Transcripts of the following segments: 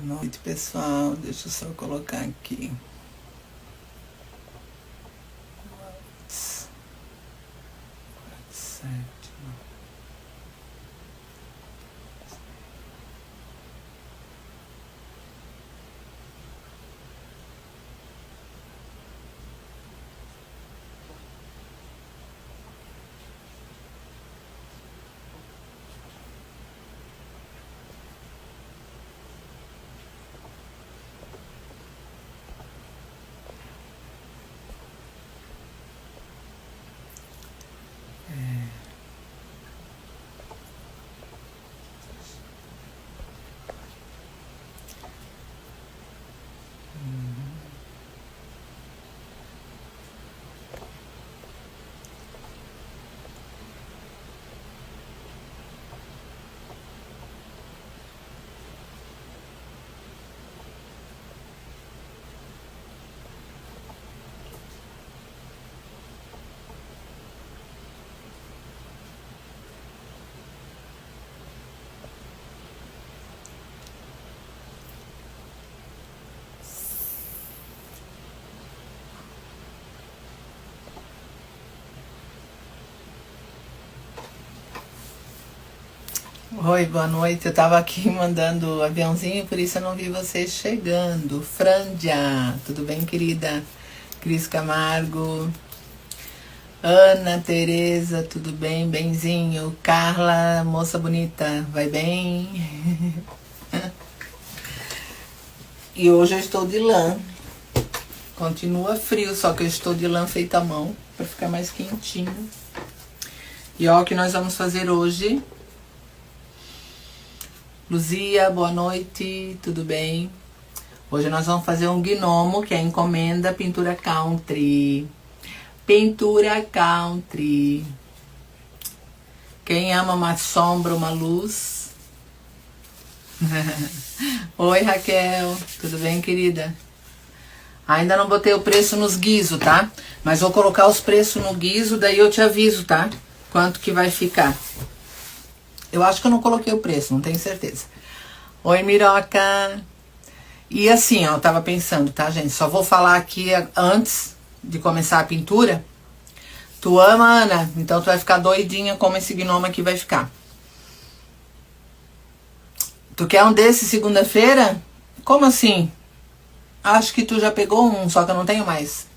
noite, pessoal. Deixa eu só colocar aqui. Certo. Oi, boa noite. Eu tava aqui mandando o aviãozinho, por isso eu não vi vocês chegando. Frandia, tudo bem, querida? Cris Camargo, Ana Tereza, tudo bem? Benzinho. Carla, moça bonita, vai bem? E hoje eu estou de lã. Continua frio, só que eu estou de lã feita à mão, para ficar mais quentinho. E ó, o que nós vamos fazer hoje. Luzia, boa noite, tudo bem? Hoje nós vamos fazer um gnomo, que é encomenda pintura country. Pintura country. Quem ama uma sombra, uma luz? Oi, Raquel, tudo bem, querida? Ainda não botei o preço nos guiso, tá? Mas vou colocar os preços no guiso, daí eu te aviso, tá? Quanto que vai ficar. Eu acho que eu não coloquei o preço, não tenho certeza. Oi, Miroca. E assim, ó, eu tava pensando, tá, gente? Só vou falar aqui antes de começar a pintura. Tu ama, Ana? Então tu vai ficar doidinha como esse gnomo aqui vai ficar. Tu quer um desse segunda-feira? Como assim? Acho que tu já pegou um, só que eu não tenho mais.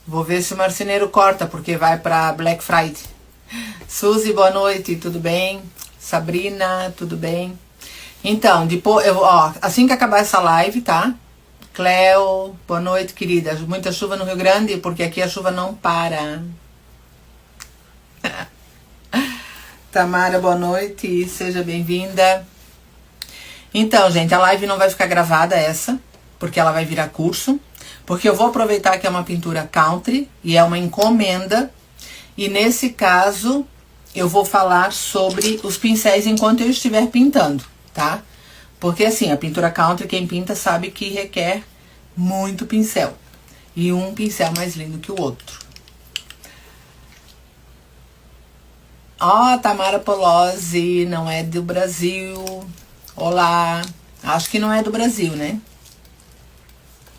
Vou ver se o marceneiro corta, porque vai pra Black Friday. Suzy, boa noite, tudo bem? Sabrina, tudo bem? Então, depois, ó, assim que acabar essa live, tá? Cleo, boa noite, querida. Muita chuva no Rio Grande, porque aqui a chuva não para. Tamara, boa noite, seja bem-vinda. Então, gente, a live não vai ficar gravada essa, porque ela vai virar curso. Porque eu vou aproveitar que é uma pintura country e é uma encomenda. E nesse caso, eu vou falar sobre os pincéis enquanto eu estiver pintando, tá? Porque assim, a pintura country, quem pinta sabe que requer muito pincel. E um pincel mais lindo que o outro. Ó, Tamara Polozzi, não é do Brasil. Olá. Acho que não é do Brasil, né?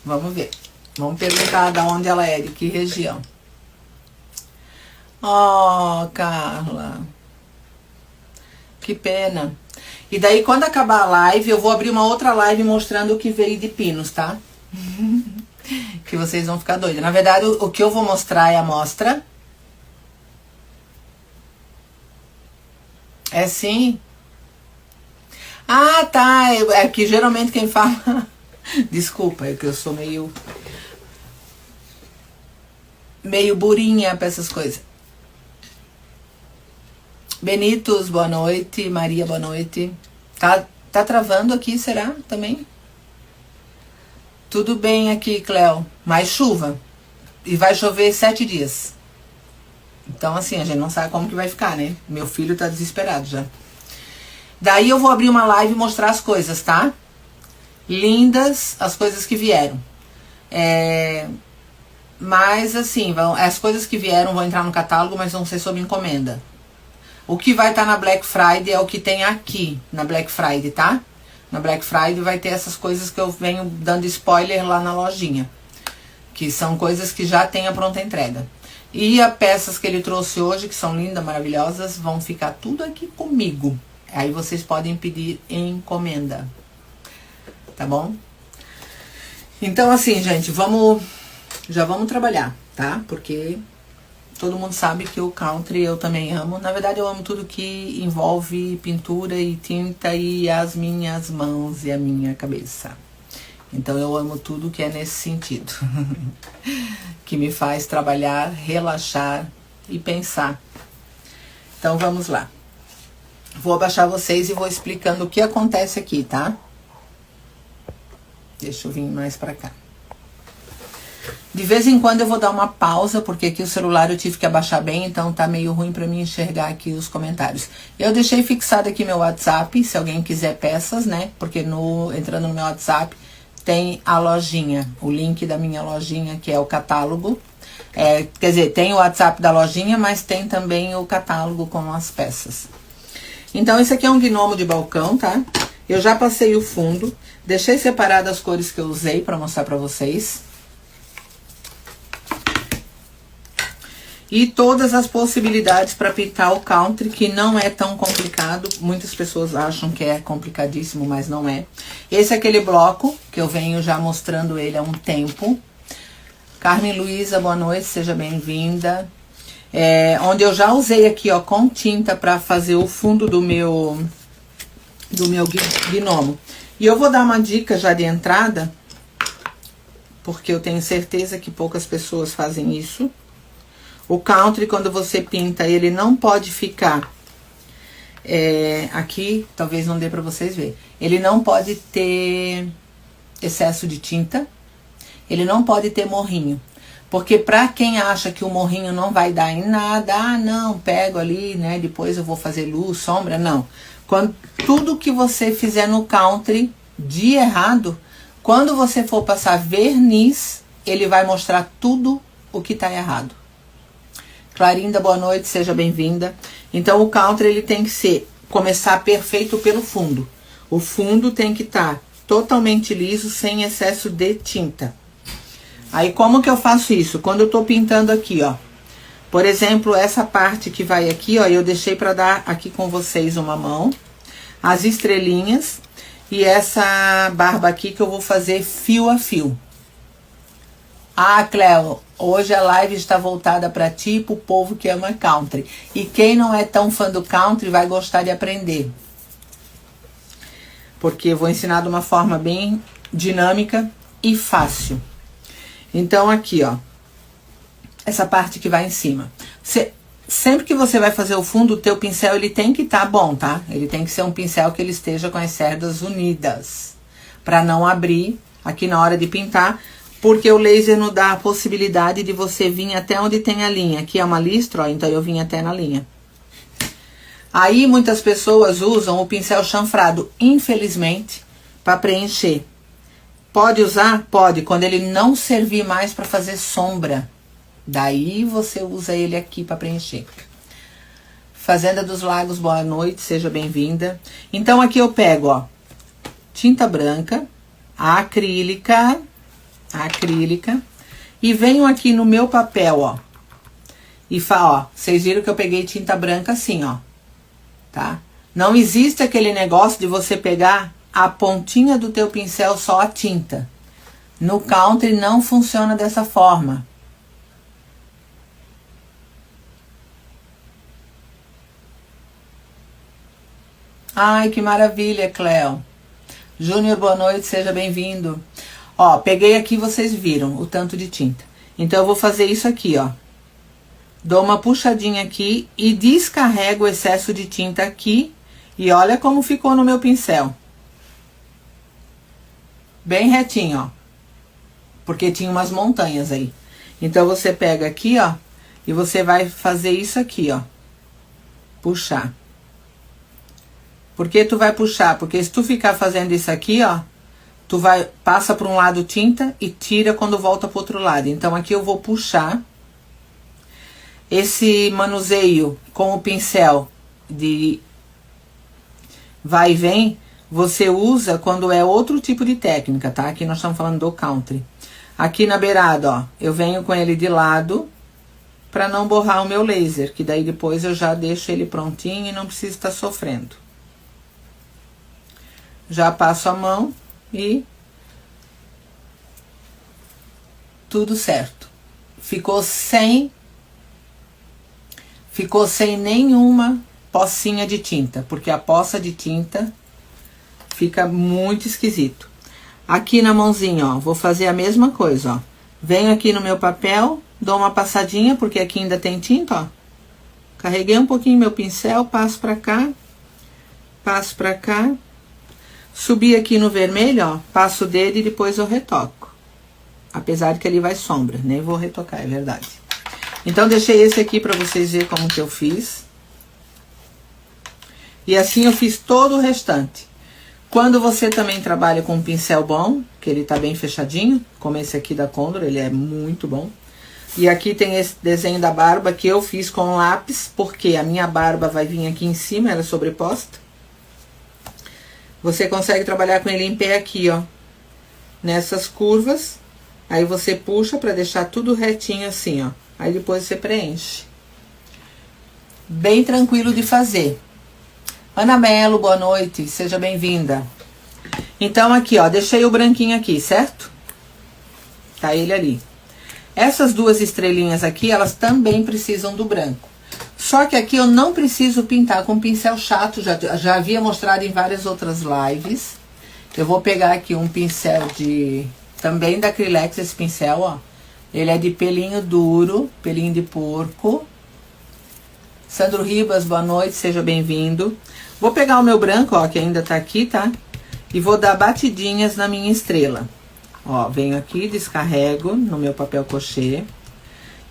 Vamos ver. Vamos perguntar de onde ela é, de que região. Oh, Carla. Que pena. E daí, quando acabar a live, eu vou abrir uma outra live mostrando o que veio de pinos, tá? Que vocês vão ficar doidos. Na verdade, o que eu vou mostrar é a amostra. É sim? Ah, tá. É que geralmente quem fala... Desculpa, é que eu sou meio burinha pra essas coisas. Benitos, boa noite. Maria, boa noite. Tá travando aqui, será? Também? Tudo bem aqui, Cleo. Mais chuva. E vai chover 7 dias. Então, assim, a gente não sabe como que vai ficar, né? Meu filho tá desesperado já. Daí eu vou abrir uma live e mostrar as coisas, tá? Lindas as coisas que vieram. Mas, assim, as coisas que vieram vão entrar no catálogo, mas vão ser sob encomenda. O que vai estar na Black Friday é o que tem aqui na Black Friday, tá? na Black Friday vai ter essas coisas que eu venho dando spoiler lá na lojinha, que são coisas que já tem a pronta entrega. E as peças que ele trouxe hoje, que são lindas, maravilhosas, vão ficar tudo aqui comigo. Aí vocês podem pedir encomenda, tá bom? Então assim, gente, já vamos trabalhar, tá? Porque todo mundo sabe que o country eu também amo. Na verdade, eu amo tudo que envolve pintura e tinta e as minhas mãos e a minha cabeça. Então eu amo tudo que é nesse sentido. Que me faz trabalhar, relaxar e pensar. Então vamos lá. Vou abaixar vocês e vou explicando o que acontece aqui, tá? Deixa eu vir mais pra cá. De vez em quando eu vou dar uma pausa, porque aqui o celular eu tive que abaixar bem, então tá meio ruim pra mim enxergar aqui os comentários. Eu deixei fixado aqui meu WhatsApp, se alguém quiser peças, né? Porque entrando no meu WhatsApp tem a lojinha, o link da minha lojinha, que é o catálogo. Quer dizer, tem o WhatsApp da lojinha, mas tem também o catálogo com as peças. Então esse aqui é um gnomo de balcão, tá? Eu já passei o fundo, deixei separado as cores que eu usei pra mostrar pra vocês. E todas as possibilidades para pintar o country, que não é tão complicado. Muitas pessoas acham que é complicadíssimo, mas não é. Esse é aquele bloco, que eu venho já mostrando ele há um tempo. Carmen Luiza, boa noite, seja bem-vinda. Onde eu já usei aqui, ó, com tinta para fazer o fundo do meu gnomo. E eu vou dar uma dica já de entrada, porque eu tenho certeza que poucas pessoas fazem isso. O country, quando você pinta, ele não pode ficar aqui, talvez não dê pra vocês verem. Ele não pode ter excesso de tinta, ele não pode ter morrinho. Porque pra quem acha que o morrinho não vai dar em nada, não, pego ali, né, depois eu vou fazer luz, sombra, não. Tudo que você fizer no country de errado, quando você for passar verniz, ele vai mostrar tudo o que tá errado. Clarinda, boa noite, seja bem-vinda. Então o country ele tem que começar perfeito pelo fundo. O fundo tem que estar totalmente liso, sem excesso de tinta. Aí como que eu faço isso? Quando eu tô pintando aqui, ó. Por exemplo, essa parte que vai aqui, ó, eu deixei para dar aqui com vocês uma mão. As estrelinhas e essa barba aqui que eu vou fazer fio a fio. Ah, Cleo, hoje a live está voltada para ti e pro povo que ama country. E quem não é tão fã do country vai gostar de aprender. Porque eu vou ensinar de uma forma bem dinâmica e fácil. Então aqui, ó. Essa parte que vai em cima. Sempre que você vai fazer o fundo, o teu pincel ele tem que estar bom, tá? Ele tem que ser um pincel que ele esteja com as cerdas unidas. Para não abrir aqui na hora de pintar. Porque o laser não dá a possibilidade de você vir até onde tem a linha. Aqui é uma listra, ó, então eu vim até na linha. Aí muitas pessoas usam o pincel chanfrado, infelizmente, para preencher. Pode usar? Pode, quando ele não servir mais para fazer sombra. Daí você usa ele aqui para preencher. Fazenda dos Lagos, boa noite, seja bem-vinda. Então aqui eu pego, ó, tinta branca, acrílica, e venho aqui no meu papel, ó, e ó, vocês viram que eu peguei tinta branca assim, ó, tá? Não existe aquele negócio de você pegar a pontinha do teu pincel só a tinta. No country não funciona dessa forma. Ai, que maravilha, Cleo. Júnior, boa noite, seja bem-vindo. Ó, peguei aqui, vocês viram o tanto de tinta. Então eu vou fazer isso aqui, ó. Dou uma puxadinha aqui e descarrego o excesso de tinta aqui. E olha como ficou no meu pincel. Bem retinho, ó. Porque tinha umas montanhas aí. Então você pega aqui, ó, e você vai fazer isso aqui, ó. Puxar. Por que tu vai puxar? Porque se tu ficar fazendo isso aqui, ó, passa para um lado tinta e tira quando volta para o outro lado. Então aqui eu vou puxar. Esse manuseio com o pincel de vai e vem você usa quando é outro tipo de técnica, tá? Aqui nós estamos falando do country. Aqui na beirada, ó, eu venho com ele de lado para não borrar o meu laser, que daí depois eu já deixo ele prontinho e não preciso estar sofrendo. Já passo a mão e tudo certo. Ficou sem nenhuma pocinha de tinta, porque a poça de tinta fica muito esquisito. Aqui na mãozinha, ó, vou fazer a mesma coisa, ó. Venho aqui no meu papel, dou uma passadinha, porque aqui ainda tem tinta, ó. Carreguei um pouquinho meu pincel, passo pra cá, passo pra cá. Subi aqui no vermelho, ó, passo o dedo e depois eu retoco. Apesar de que ali vai sombra, nem vou retocar, é verdade. Então, deixei esse aqui pra vocês verem como que eu fiz. E assim eu fiz todo o restante. Quando você também trabalha com um pincel bom, que ele tá bem fechadinho, como esse aqui da Condor, ele é muito bom. E aqui tem esse desenho da barba que eu fiz com lápis, porque a minha barba vai vir aqui em cima, ela é sobreposta. Você consegue trabalhar com ele em pé aqui, ó. Nessas curvas. Aí você puxa pra deixar tudo retinho assim, ó. Aí depois você preenche. Bem tranquilo de fazer. Ana Melo, boa noite, seja bem-vinda. Então aqui, ó, deixei o branquinho aqui, certo? Tá ele ali. Essas duas estrelinhas aqui, elas também precisam do branco. Só que aqui eu não preciso pintar com pincel chato, já havia mostrado em várias outras lives. Eu vou pegar aqui um pincel também da Acrylex, esse pincel, ó. Ele é de pelinho duro, pelinho de porco. Sandro Ribas, boa noite, seja bem-vindo. Vou pegar o meu branco, ó, que ainda tá aqui, tá? E vou dar batidinhas na minha estrela. Ó, venho aqui, descarrego no meu papel crochê.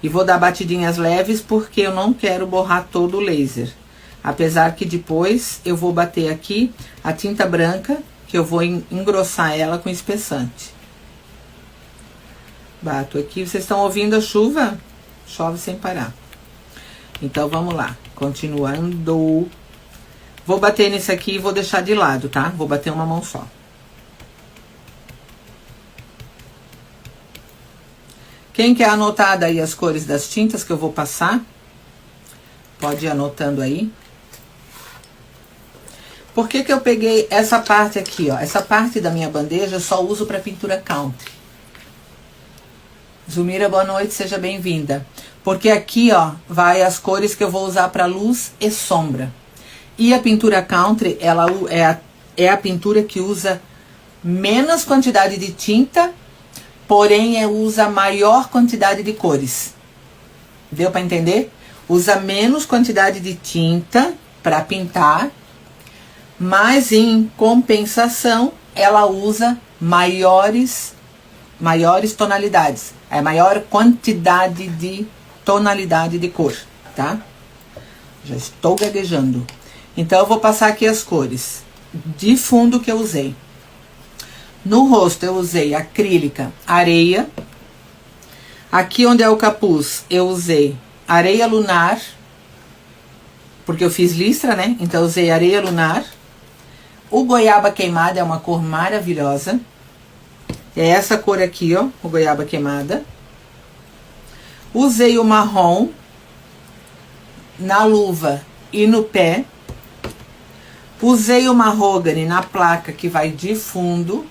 E vou dar batidinhas leves porque eu não quero borrar todo o laser. Apesar que depois eu vou bater aqui a tinta branca, que eu vou engrossar ela com espessante. Bato aqui. Vocês estão ouvindo a chuva? Chove sem parar. Então, vamos lá. Continuando. Vou bater nesse aqui e vou deixar de lado, tá? Vou bater uma mão só. Quem quer anotar daí as cores das tintas que eu vou passar, pode ir anotando aí. Por que que eu peguei essa parte aqui, ó? Essa parte da minha bandeja eu só uso para pintura country. Zumira, boa noite, seja bem-vinda. Porque aqui, ó, vai as cores que eu vou usar para luz e sombra. E a pintura country, ela é a pintura que usa menos quantidade de tinta, porém usa maior quantidade de cores. Deu para entender? Usa menos quantidade de tinta para pintar, mas em compensação, ela usa maiores tonalidades. É maior quantidade de tonalidade de cor, tá? Já estou gaguejando. Então, eu vou passar aqui as cores de fundo que eu usei. No rosto, eu usei acrílica, areia. Aqui onde é o capuz, eu usei areia lunar, porque eu fiz listra, né? Então, eu usei areia lunar. O goiaba queimada é uma cor maravilhosa. É essa cor aqui, ó, o goiaba queimada. Usei o marrom na luva e no pé. Usei o mahogany na placa que vai de fundo.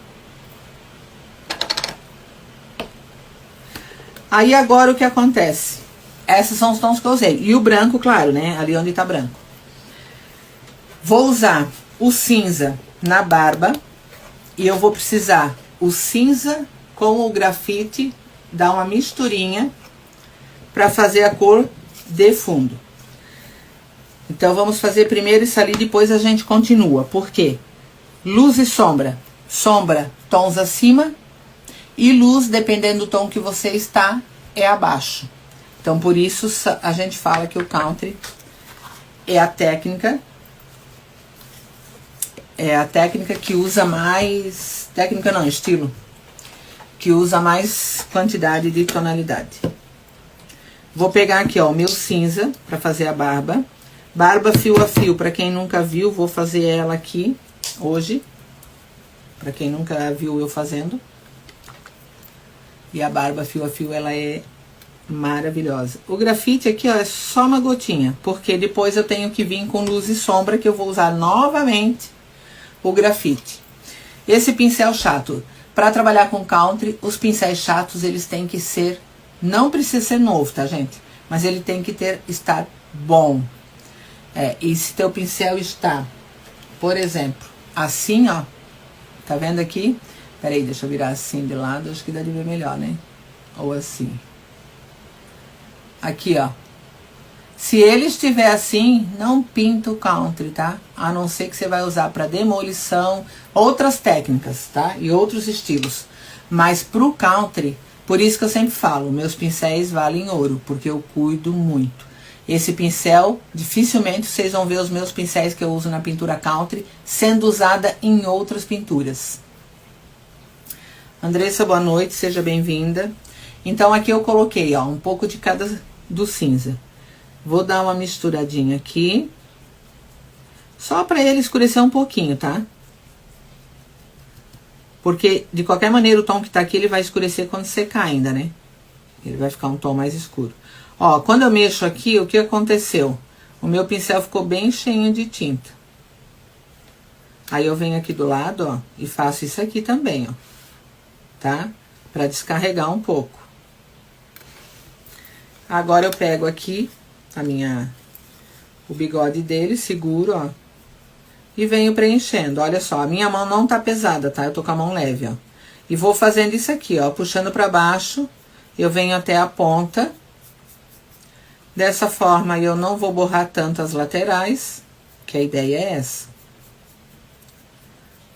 Aí agora o que acontece? Esses são os tons que eu usei. E o branco, claro, né? Ali onde tá branco. Vou usar o cinza na barba. E eu vou precisar o cinza com o grafite, dar uma misturinha para fazer a cor de fundo. Então, vamos fazer primeiro isso ali, depois a gente continua. Por quê? Luz e sombra. Sombra, tons acima. E luz, dependendo do tom que você está, é abaixo. Então, por isso, a gente fala que o country é a técnica. É a técnica que usa mais... Técnica não, estilo. Que usa mais quantidade de tonalidade. Vou pegar aqui, ó, o meu cinza para fazer a barba. Barba fio a fio, para quem nunca viu, vou fazer ela aqui hoje. pra quem nunca viu eu fazendo. E a barba fio a fio, ela é maravilhosa. O grafite aqui, ó, é só uma gotinha, porque depois eu tenho que vir com luz e sombra, que eu vou usar novamente o grafite. Esse pincel chato, para trabalhar com country, os pincéis chatos, eles têm que ser, não precisa ser novo, tá, gente? Mas ele tem que estar bom. E se teu pincel está, por exemplo, assim, ó, tá vendo aqui? Peraí, deixa eu virar assim de lado, acho que dá de ver melhor, né? Ou assim. Aqui, ó. Se ele estiver assim, não pinta o country, tá? A não ser que você vai usar para demolição, outras técnicas, tá? E outros estilos. Mas pro country, por isso que eu sempre falo, meus pincéis valem ouro, porque eu cuido muito. Esse pincel, dificilmente vocês vão ver os meus pincéis que eu uso na pintura country sendo usada em outras pinturas. Andressa, boa noite, seja bem-vinda. Então aqui eu coloquei, ó, um pouco de cada do cinza. Vou dar uma misturadinha aqui, só para ele escurecer um pouquinho, tá? Porque, de qualquer maneira, o tom que tá aqui, ele vai escurecer quando secar ainda, né? Ele vai ficar um tom mais escuro. Ó, quando eu mexo aqui, o que aconteceu? O meu pincel ficou bem cheio de tinta. Aí eu venho aqui do lado, ó, e faço isso aqui também, ó. Tá? Pra descarregar um pouco. Agora eu pego aqui o bigode dele, seguro, ó. E venho preenchendo. Olha só, a minha mão não tá pesada, tá? Eu tô com a mão leve, ó. E vou fazendo isso aqui, ó. Puxando pra baixo, eu venho até a ponta. Dessa forma, eu não vou borrar tanto as laterais, que a ideia é essa.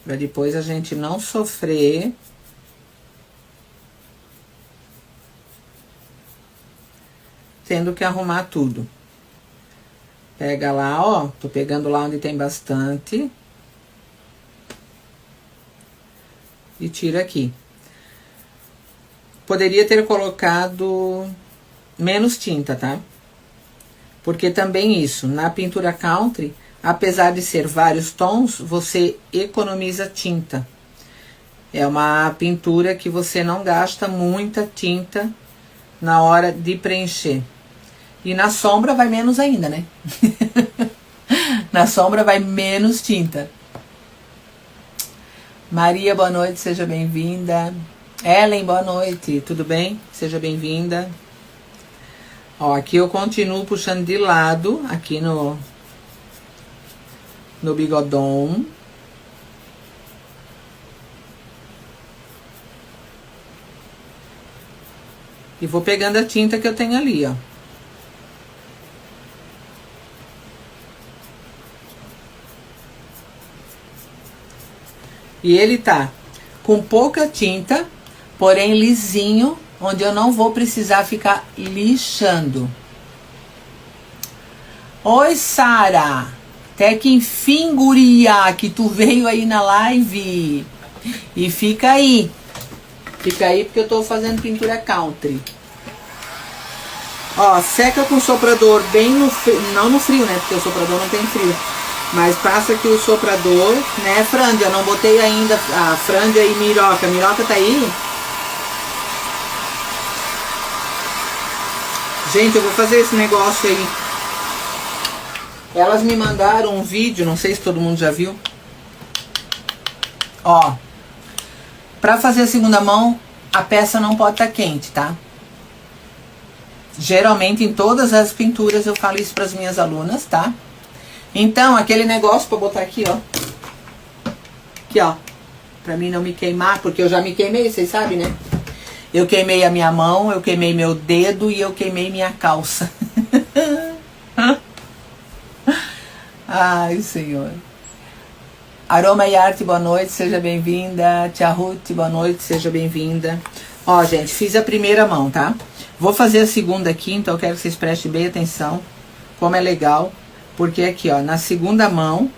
Pra depois a gente não sofrer. Tendo que arrumar tudo. Pega lá, ó. Tô pegando lá onde tem bastante. E tira aqui. Poderia ter colocado menos tinta, tá? Porque também isso, na pintura country, apesar de ser vários tons, você economiza tinta. É uma pintura que você não gasta muita tinta na hora de preencher. E na sombra vai menos ainda, né? Na sombra vai menos tinta. Maria, boa noite, seja bem-vinda. Ellen, boa noite, tudo bem? Seja bem-vinda. Ó, aqui eu continuo puxando de lado, aqui no bigodão. E vou pegando a tinta que eu tenho ali, ó. E ele tá com pouca tinta, porém lisinho, onde eu não vou precisar ficar lixando. Oi, Sara! Até que enfim, guria, que tu veio aí na live. E fica aí. Fica aí porque eu tô fazendo pintura country. Ó, seca com o soprador bem no frio, não no frio, né? Porque o soprador não tem frio. Mas passa aqui o soprador, né, Frândia? Eu não botei ainda a Frândia e Miroca. Miroca tá aí? Gente, eu vou fazer esse negócio aí. Elas me mandaram um vídeo, não sei se todo mundo já viu. Ó, pra fazer a segunda mão, a peça não pode estar quente, tá? Geralmente em todas as pinturas eu falo isso pras minhas alunas, tá? Então, aquele negócio pra botar aqui, ó. Aqui, ó. Pra mim não me queimar, porque eu já me queimei, vocês sabem, né? Eu queimei a minha mão, eu queimei meu dedo e eu queimei minha calça. Ai, Senhor. Aroma e Arte, boa noite, seja bem-vinda. Tia Ruth, boa noite, seja bem-vinda. Ó, gente, fiz a primeira mão, tá? Vou fazer a segunda aqui, então eu quero que vocês prestem bem atenção. Como é legal. Porque aqui, ó, na segunda mão,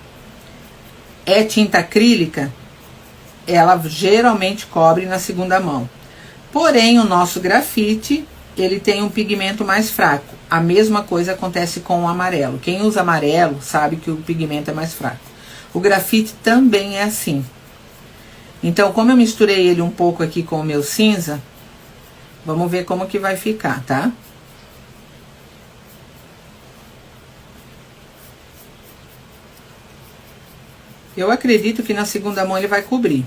é tinta acrílica, ela geralmente cobre na segunda mão. Porém, o nosso grafite, ele tem um pigmento mais fraco. A mesma coisa acontece com o amarelo. Quem usa amarelo sabe que o pigmento é mais fraco. O grafite também é assim. Então, como eu misturei ele um pouco aqui com o meu cinza, vamos ver como que vai ficar, tá? Eu acredito que na segunda mão ele vai cobrir.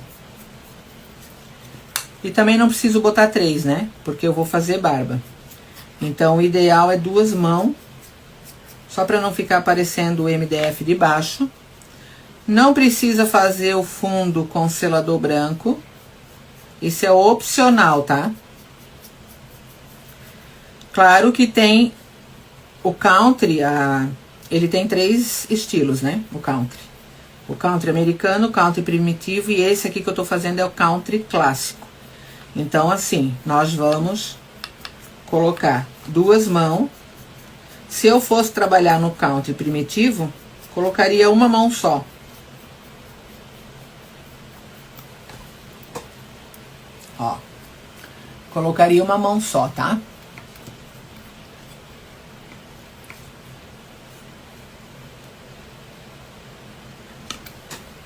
E também não preciso botar 3, né? Porque eu vou fazer barba. Então, o ideal é 2 mãos. Só para não ficar aparecendo o MDF de baixo. Não precisa fazer o fundo com selador branco. Isso é opcional, tá? Claro que tem o country, ele tem 3 estilos, né? O country. O country americano, o country primitivo e esse aqui que eu tô fazendo é o country clássico. Então, assim, nós vamos colocar 2 mãos. Se eu fosse trabalhar no country primitivo, colocaria uma mão só. Ó. Colocaria uma mão só, tá?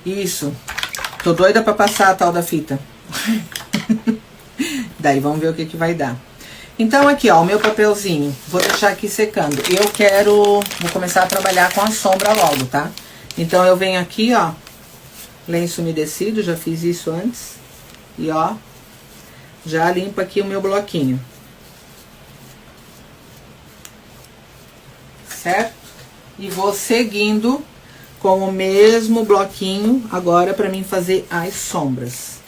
Isso. Tô doida pra passar a tal da fita. Daí vamos ver o que vai dar. Então aqui, ó, o meu papelzinho. Vou deixar aqui secando. Vou começar a trabalhar com a sombra logo, tá? Então eu venho aqui, ó, lenço umedecido, já fiz isso antes. E ó, já limpo aqui o meu bloquinho. Certo? E vou seguindo com o mesmo bloquinho agora para mim fazer as sombras.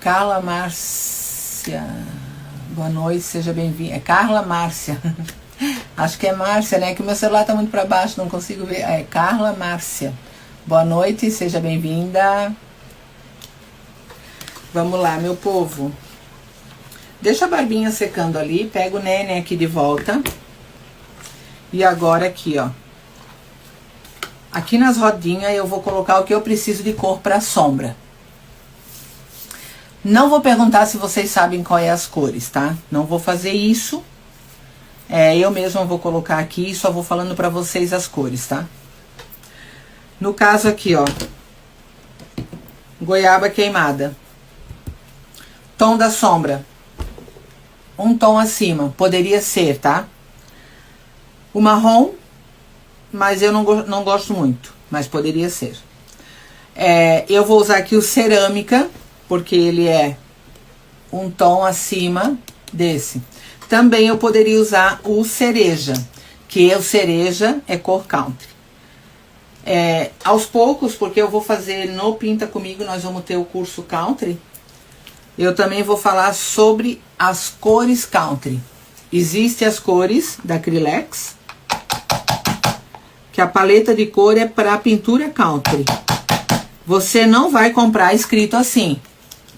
Carla Márcia, boa noite, seja bem-vinda. É Carla Márcia. Acho que é Márcia, né? Que o meu celular tá muito para baixo, não consigo ver. É Carla Márcia. Boa noite, seja bem-vinda. Vamos lá, meu povo. Deixa a barbinha secando ali, pega o neném aqui de volta. E agora aqui, ó. Aqui nas rodinhas eu vou colocar o que eu preciso de cor para sombra. Não vou perguntar se vocês sabem qual é as cores, tá? Não vou fazer isso. Eu mesma vou colocar aqui e só vou falando pra vocês as cores, tá? No caso aqui, ó. Goiaba queimada. Tom da sombra. Um tom acima. Poderia ser, tá? O marrom. Mas eu não gosto muito. Mas poderia ser. Eu vou usar aqui o cerâmica. Porque ele é um tom acima desse. Também eu poderia usar o cereja. Que o cereja é cor country. Aos poucos, porque eu vou fazer no Pinta Comigo, nós vamos ter o curso country. Eu também vou falar sobre as cores country. Existem as cores da Acrylex. Que a paleta de cor é para pintura country. Você não vai comprar escrito assim,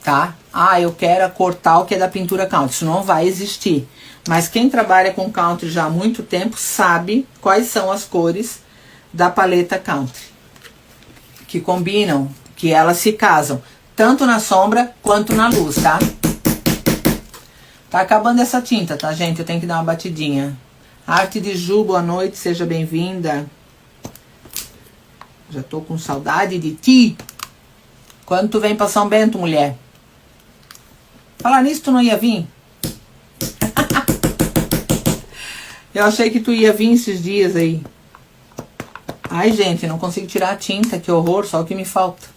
tá? Ah, eu quero a cor tal que é da pintura country. Isso não vai existir. Mas quem trabalha com country já há muito tempo sabe quais são as cores da paleta country. Que combinam, que elas se casam. Tanto na sombra quanto na luz, tá? Tá acabando essa tinta, tá, gente? Eu tenho que dar uma batidinha. Arte de Ju, boa noite, seja bem-vinda. Já tô com saudade de ti. Quando tu vem pra São Bento, mulher? Falar nisso, tu não ia vir? Eu achei que tu ia vir esses dias aí. Ai, gente, não consigo tirar a tinta, que horror, só o que me falta.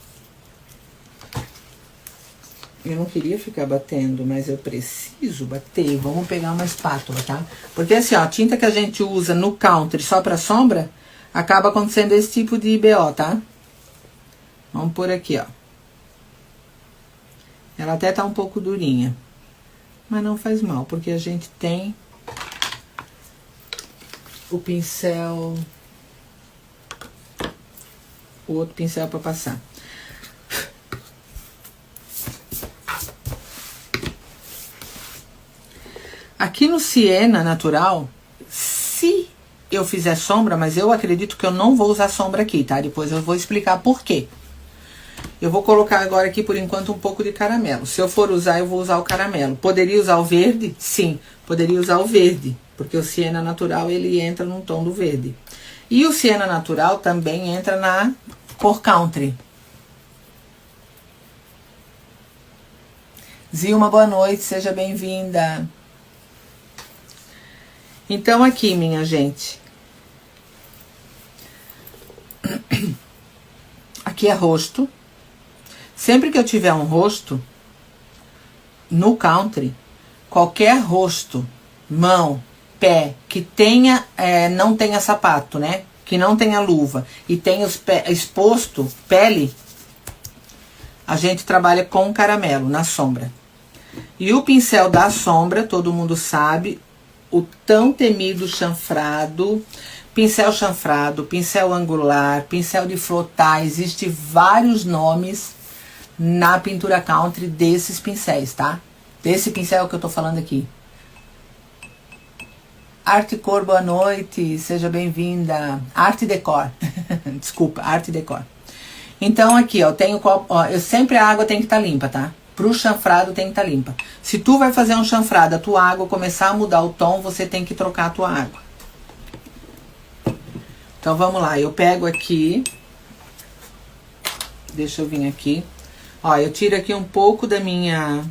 Eu não queria ficar batendo, mas eu preciso bater. Vamos pegar uma espátula, tá? Porque assim, ó, a tinta que a gente usa no country só pra sombra, acaba acontecendo esse tipo de BO, tá? Vamos por aqui, ó. Ela até tá um pouco durinha. Mas não faz mal, porque a gente tem o pincel... O outro pincel pra passar. Aqui no Siena Natural, se eu fizer sombra, mas eu acredito que eu não vou usar sombra aqui, tá? Depois eu vou explicar por quê. Eu vou colocar agora aqui, por enquanto, um pouco de caramelo. Se eu for usar, eu vou usar o caramelo. Poderia usar o verde? Sim, poderia usar o verde, porque o siena natural, ele entra num tom do verde. E o siena natural também entra na cor country. Zilma, boa noite, seja bem-vinda. Então aqui, minha gente. Aqui é rosto. Sempre que eu tiver um rosto, no country, qualquer rosto, mão, pé, que tenha, não tenha sapato, né? Que não tenha luva e tenha os pés exposto, pele, a gente trabalha com caramelo na sombra. E o pincel da sombra, todo mundo sabe, o tão temido chanfrado, pincel angular, pincel de flotar, existe vários nomes na pintura country desses pincéis, tá? Desse pincel que eu tô falando aqui. Arte Cor, boa noite, seja bem-vinda. Arte Decor, desculpa, Arte Decor. Então aqui, ó, tenho copo, ó, sempre a água tem que estar limpa, tá? Pro chanfrado tem que estar limpa. Se tu vai fazer um chanfrado, a tua água começar a mudar o tom, você tem que trocar a tua água. Então vamos lá, eu pego aqui, deixa eu vir aqui. Ó, eu tiro aqui um pouco da minha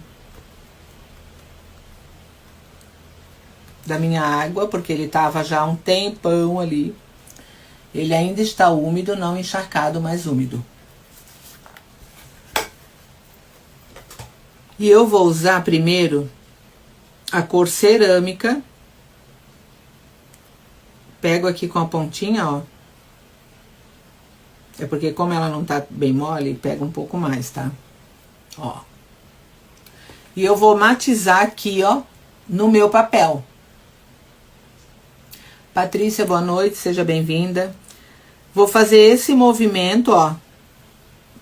água, porque ele tava já um tempão ali. Ele ainda está úmido, não encharcado, mas úmido. E eu vou usar primeiro a cor cerâmica. Pego aqui com a pontinha, ó. É porque como ela não tá bem mole, pega um pouco mais, tá? Ó. E eu vou matizar aqui, ó, no meu papel. Patrícia, boa noite, seja bem-vinda. Vou fazer esse movimento, ó.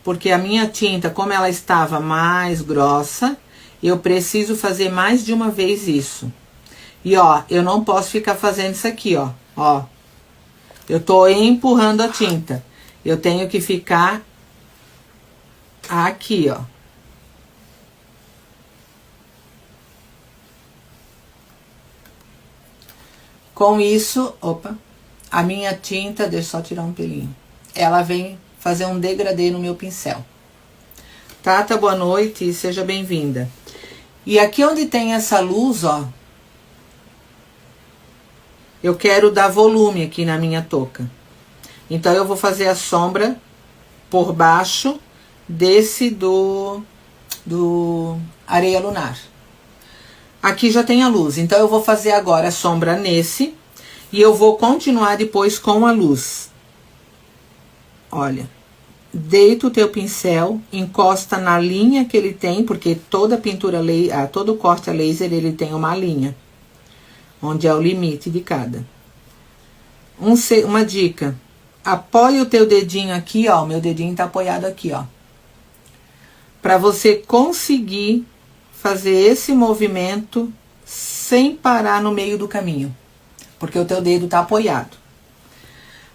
Porque a minha tinta, como ela estava mais grossa, eu preciso fazer mais de uma vez isso. E, ó, eu não posso ficar fazendo isso aqui, ó. Ó. Eu tô empurrando a tinta. Eu tenho que ficar aqui, ó. Com isso, opa, a minha tinta, deixa eu só tirar um pelinho. Ela vem fazer um degradê no meu pincel. Tata, boa noite, seja bem-vinda. E aqui onde tem essa luz, ó, eu quero dar volume aqui na minha touca. Então, eu vou fazer a sombra por baixo desse do Areia Lunar. Aqui já tem a luz, então eu vou fazer agora a sombra nesse e eu vou continuar depois com a luz. Olha, deita o teu pincel, encosta na linha que ele tem, porque toda pintura, todo corte a laser, ele tem uma linha, onde é o limite de cada. Uma dica. Apoia o teu dedinho aqui, ó. Meu dedinho tá apoiado aqui, ó. Pra você conseguir fazer esse movimento sem parar no meio do caminho. Porque o teu dedo tá apoiado.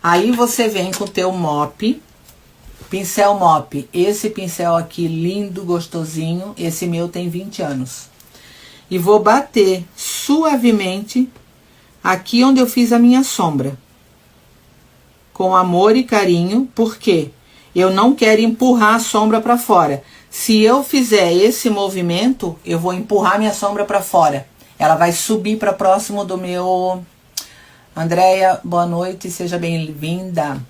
Aí você vem com o teu mop. Pincel mop. Esse pincel aqui, lindo, gostosinho. Esse meu tem 20 anos. E vou bater suavemente aqui onde eu fiz a minha sombra. Com amor e carinho, porque eu não quero empurrar a sombra para fora. Se eu fizer esse movimento, eu vou empurrar minha sombra para fora. Ela vai subir para próximo do meu... Andréia, boa noite, seja bem-vinda.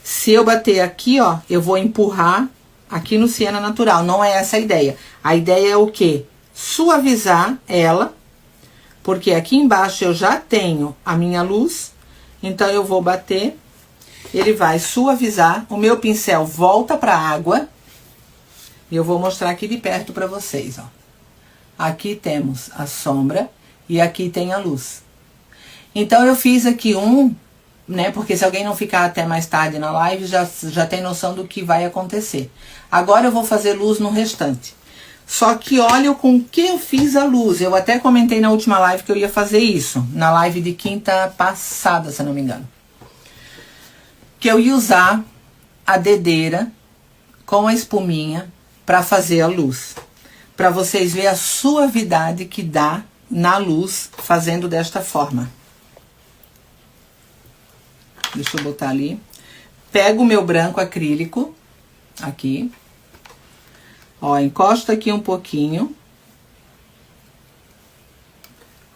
Se eu bater aqui, ó, eu vou empurrar aqui no siena natural. Não é essa a ideia. A ideia é o quê? Suavizar ela, porque aqui embaixo eu já tenho a minha luz. Então, eu vou bater... Ele vai suavizar, o meu pincel volta para a água. E eu vou mostrar aqui de perto para vocês, ó. Aqui temos a sombra e aqui tem a luz. Então eu fiz aqui né, porque se alguém não ficar até mais tarde na live, já tem noção do que vai acontecer. Agora eu vou fazer luz no restante. Só que olha com que eu fiz a luz. Eu até comentei na última live que eu ia fazer isso, na live de quinta passada, se não me engano. Que eu ia usar a dedeira com a espuminha para fazer a luz. Para vocês verem a suavidade que dá na luz fazendo desta forma. Deixa eu botar ali. Pego o meu branco acrílico, aqui. Ó, encosto aqui um pouquinho.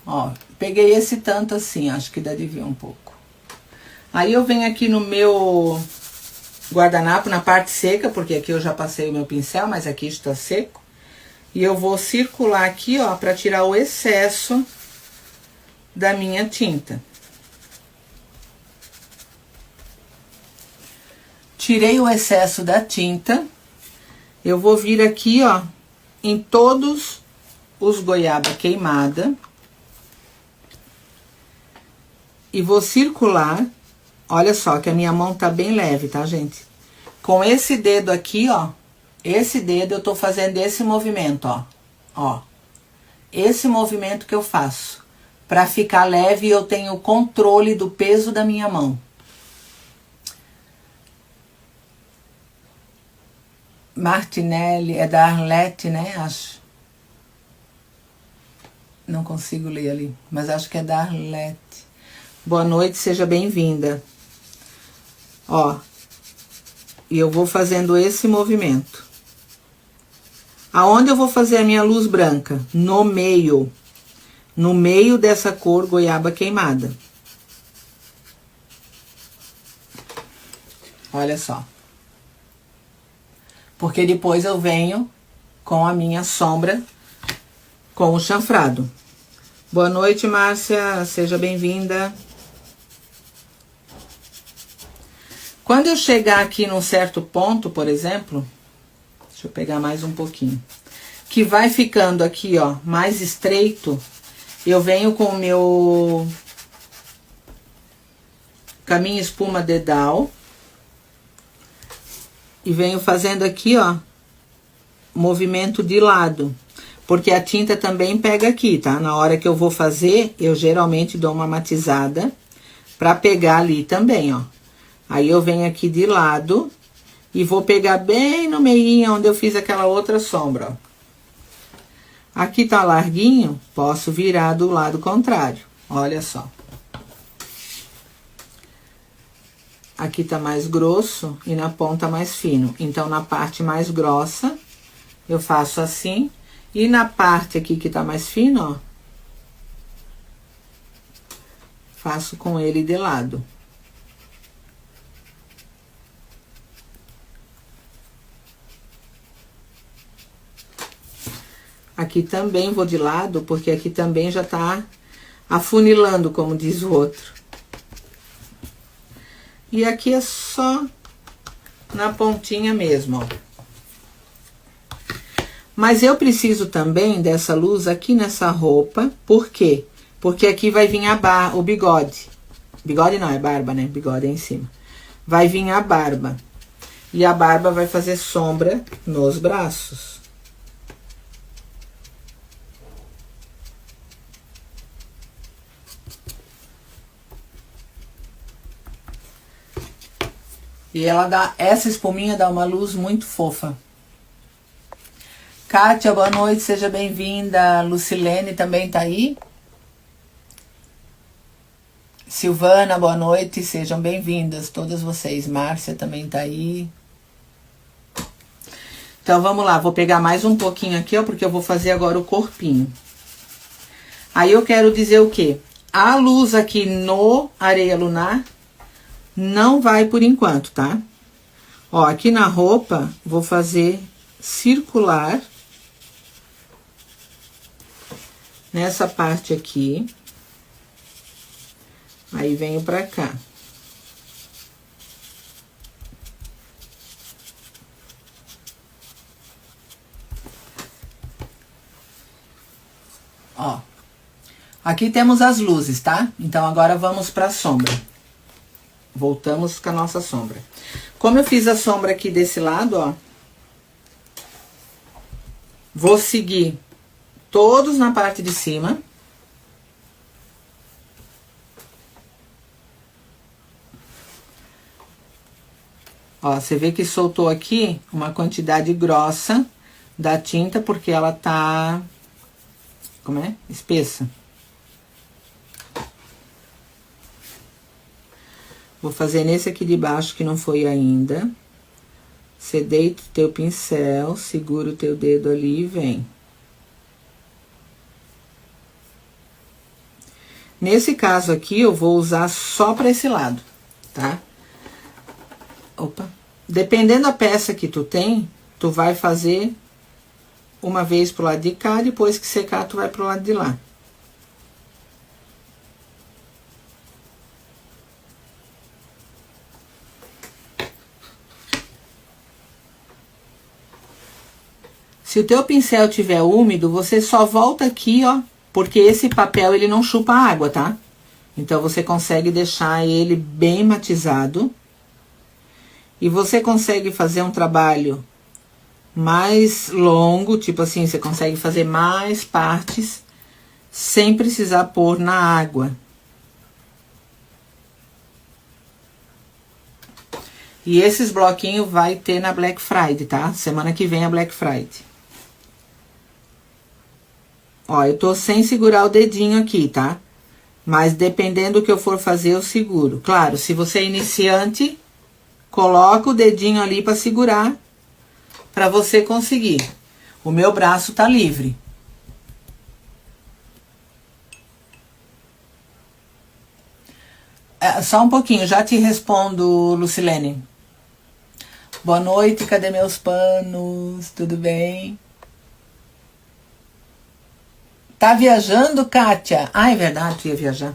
Ó, peguei esse tanto assim, acho que dá de ver um pouco. Aí eu venho aqui no meu guardanapo, na parte seca, porque aqui eu já passei o meu pincel, mas aqui está seco. E eu vou circular aqui, ó, para tirar o excesso da minha tinta. Tirei o excesso da tinta. Eu vou vir aqui, ó, em todos os goiaba queimada. E vou circular. Olha só que a minha mão tá bem leve, tá, gente? Com esse dedo aqui, ó. Esse dedo eu tô fazendo esse movimento, ó. Ó. Esse movimento que eu faço. Pra ficar leve, eu tenho o controle do peso da minha mão. Martinelli, é da Arlete, né? Acho. Não consigo ler ali, mas acho que é da Arlete. Boa noite, seja bem-vinda. Ó, e eu vou fazendo esse movimento. Aonde eu vou fazer a minha luz branca? No meio. No meio dessa cor goiaba queimada. Olha só. Porque depois eu venho com a minha sombra com o chanfrado. Boa noite, Márcia, seja bem-vinda. Quando eu chegar aqui num certo ponto, por exemplo, deixa eu pegar mais um pouquinho, que vai ficando aqui, ó, mais estreito, eu venho com o meu caminho espuma dedal e venho fazendo aqui, ó, movimento de lado, porque a tinta também pega aqui, tá? Na hora que eu vou fazer, eu geralmente dou uma matizada pra pegar ali também, ó. Aí eu venho aqui de lado e vou pegar bem no meinho onde eu fiz aquela outra sombra, ó. Aqui tá larguinho, posso virar do lado contrário, olha só. Aqui tá mais grosso e na ponta mais fino. Então, na parte mais grossa, eu faço assim. E na parte aqui que tá mais fino, ó, faço com ele de lado. Aqui também vou de lado, porque aqui também já tá afunilando, como diz o outro. E aqui é só na pontinha mesmo, ó. Mas eu preciso também dessa luz aqui nessa roupa, por quê? Porque aqui vai vir o bigode. Bigode não, é barba, né? Bigode é em cima. Vai vir a barba. E a barba vai fazer sombra nos braços. E ela dá, essa espuminha dá uma luz muito fofa. Kátia, boa noite, seja bem-vinda. Lucilene também tá aí. Silvana, boa noite, sejam bem-vindas, todas vocês. Márcia também tá aí. Então, vamos lá, vou pegar mais um pouquinho aqui, ó, porque eu vou fazer agora o corpinho. Aí eu quero dizer o quê? A luz aqui no areia lunar não vai por enquanto, tá? Ó, aqui na roupa, vou fazer circular nessa parte aqui. Aí venho pra cá. Ó. Aqui temos as luzes, tá? Então, agora vamos pra sombra. Voltamos com a nossa sombra. Como eu fiz a sombra aqui desse lado, ó. Vou seguir todos na parte de cima. Ó, você vê que soltou aqui uma quantidade grossa da tinta, porque ela tá, como é? Espessa. Vou fazer nesse aqui de baixo que não foi ainda. Você deita o teu pincel, segura o teu dedo ali e vem. Nesse caso aqui, eu vou usar só para esse lado, tá? Opa. Dependendo da peça que tu tem, tu vai fazer uma vez pro lado de cá, depois que secar, tu vai pro lado de lá. Se o teu pincel tiver úmido, você só volta aqui, ó, porque esse papel ele não chupa água, tá? Então você consegue deixar ele bem matizado. E você consegue fazer um trabalho mais longo, tipo assim, você consegue fazer mais partes sem precisar pôr na água. E esses bloquinhos vai ter na Black Friday, tá? Semana que vem é Black Friday. Ó, eu tô sem segurar o dedinho aqui, tá? Mas dependendo do que eu for fazer, eu seguro. Claro, se você é iniciante, coloca o dedinho ali pra segurar, pra você conseguir. O meu braço tá livre. Só um pouquinho, já te respondo, Lucilene. Boa noite, cadê meus panos? Tudo bem? Tá viajando, Kátia? Ah, é verdade, tu ia viajar.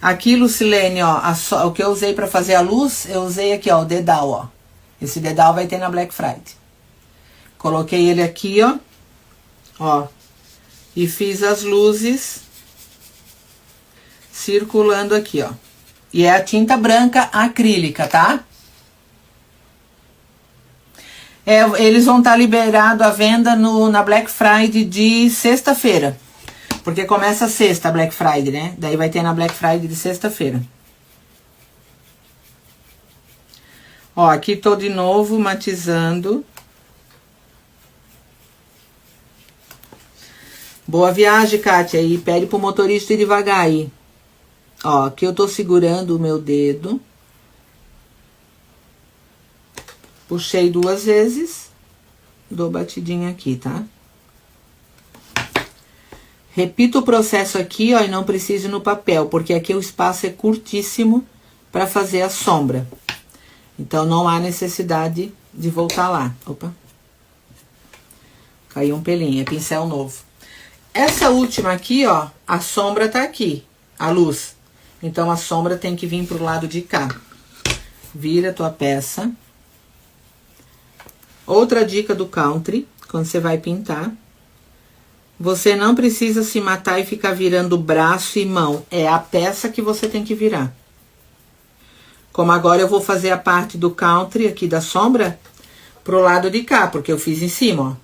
Aqui, Lucilene, ó, o que eu usei pra fazer a luz, eu usei aqui, ó, o dedal, ó. Esse dedal vai ter na Black Friday. Coloquei ele aqui, ó. Ó. E fiz as luzes circulando aqui, ó. E é a tinta branca acrílica, tá? Eles vão estar liberados à venda na Black Friday de sexta-feira. Porque começa sexta a Black Friday, né? Daí vai ter na Black Friday de sexta-feira. Ó, aqui tô de novo matizando. Boa viagem, Kátia. E pede pro motorista ir devagar aí. Ó, aqui eu tô segurando o meu dedo. Puxei 2 vezes. Dou batidinha aqui, tá? Repito o processo aqui, ó, e não preciso no papel, porque aqui o espaço é curtíssimo para fazer a sombra. Então, não há necessidade de voltar lá. Opa. Caiu um pelinho, é pincel novo. Essa última aqui, ó, a sombra tá aqui, a luz. Então, a sombra tem que vir pro lado de cá. Vira a tua peça. Outra dica do country, quando você vai pintar. Você não precisa se matar e ficar virando braço e mão. É a peça que você tem que virar. Como agora eu vou fazer a parte do country aqui da sombra pro lado de cá, porque eu fiz em cima, ó.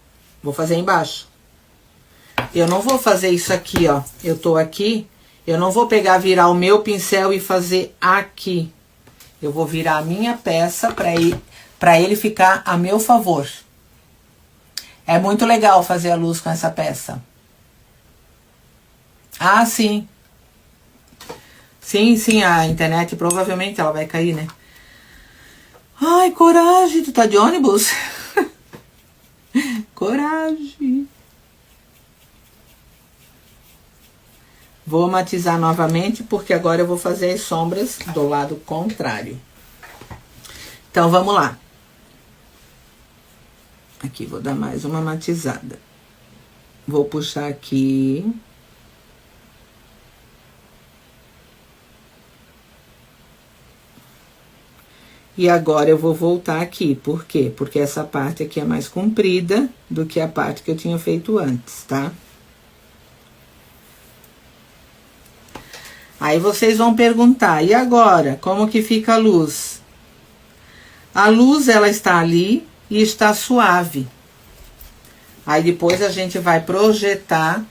Vou fazer embaixo. Eu não vou fazer isso aqui, ó. Eu tô aqui, eu não vou pegar, virar o meu pincel e fazer aqui. Eu vou virar a minha peça pra ele ficar a meu favor. É muito legal fazer a luz com essa peça. Ah, sim. Sim, a internet provavelmente ela vai cair, né? Ai, coragem, tu tá de ônibus? Coragem. Vou matizar novamente, porque agora eu vou fazer as sombras do lado contrário. Então, vamos lá. Aqui, vou dar mais uma matizada. Vou puxar aqui. E agora eu vou voltar aqui. Por quê? Porque essa parte aqui é mais comprida do que a parte que eu tinha feito antes, tá? Aí vocês vão perguntar, e agora? Como que fica a luz? A luz, ela está ali e está suave. Aí depois a gente vai projetar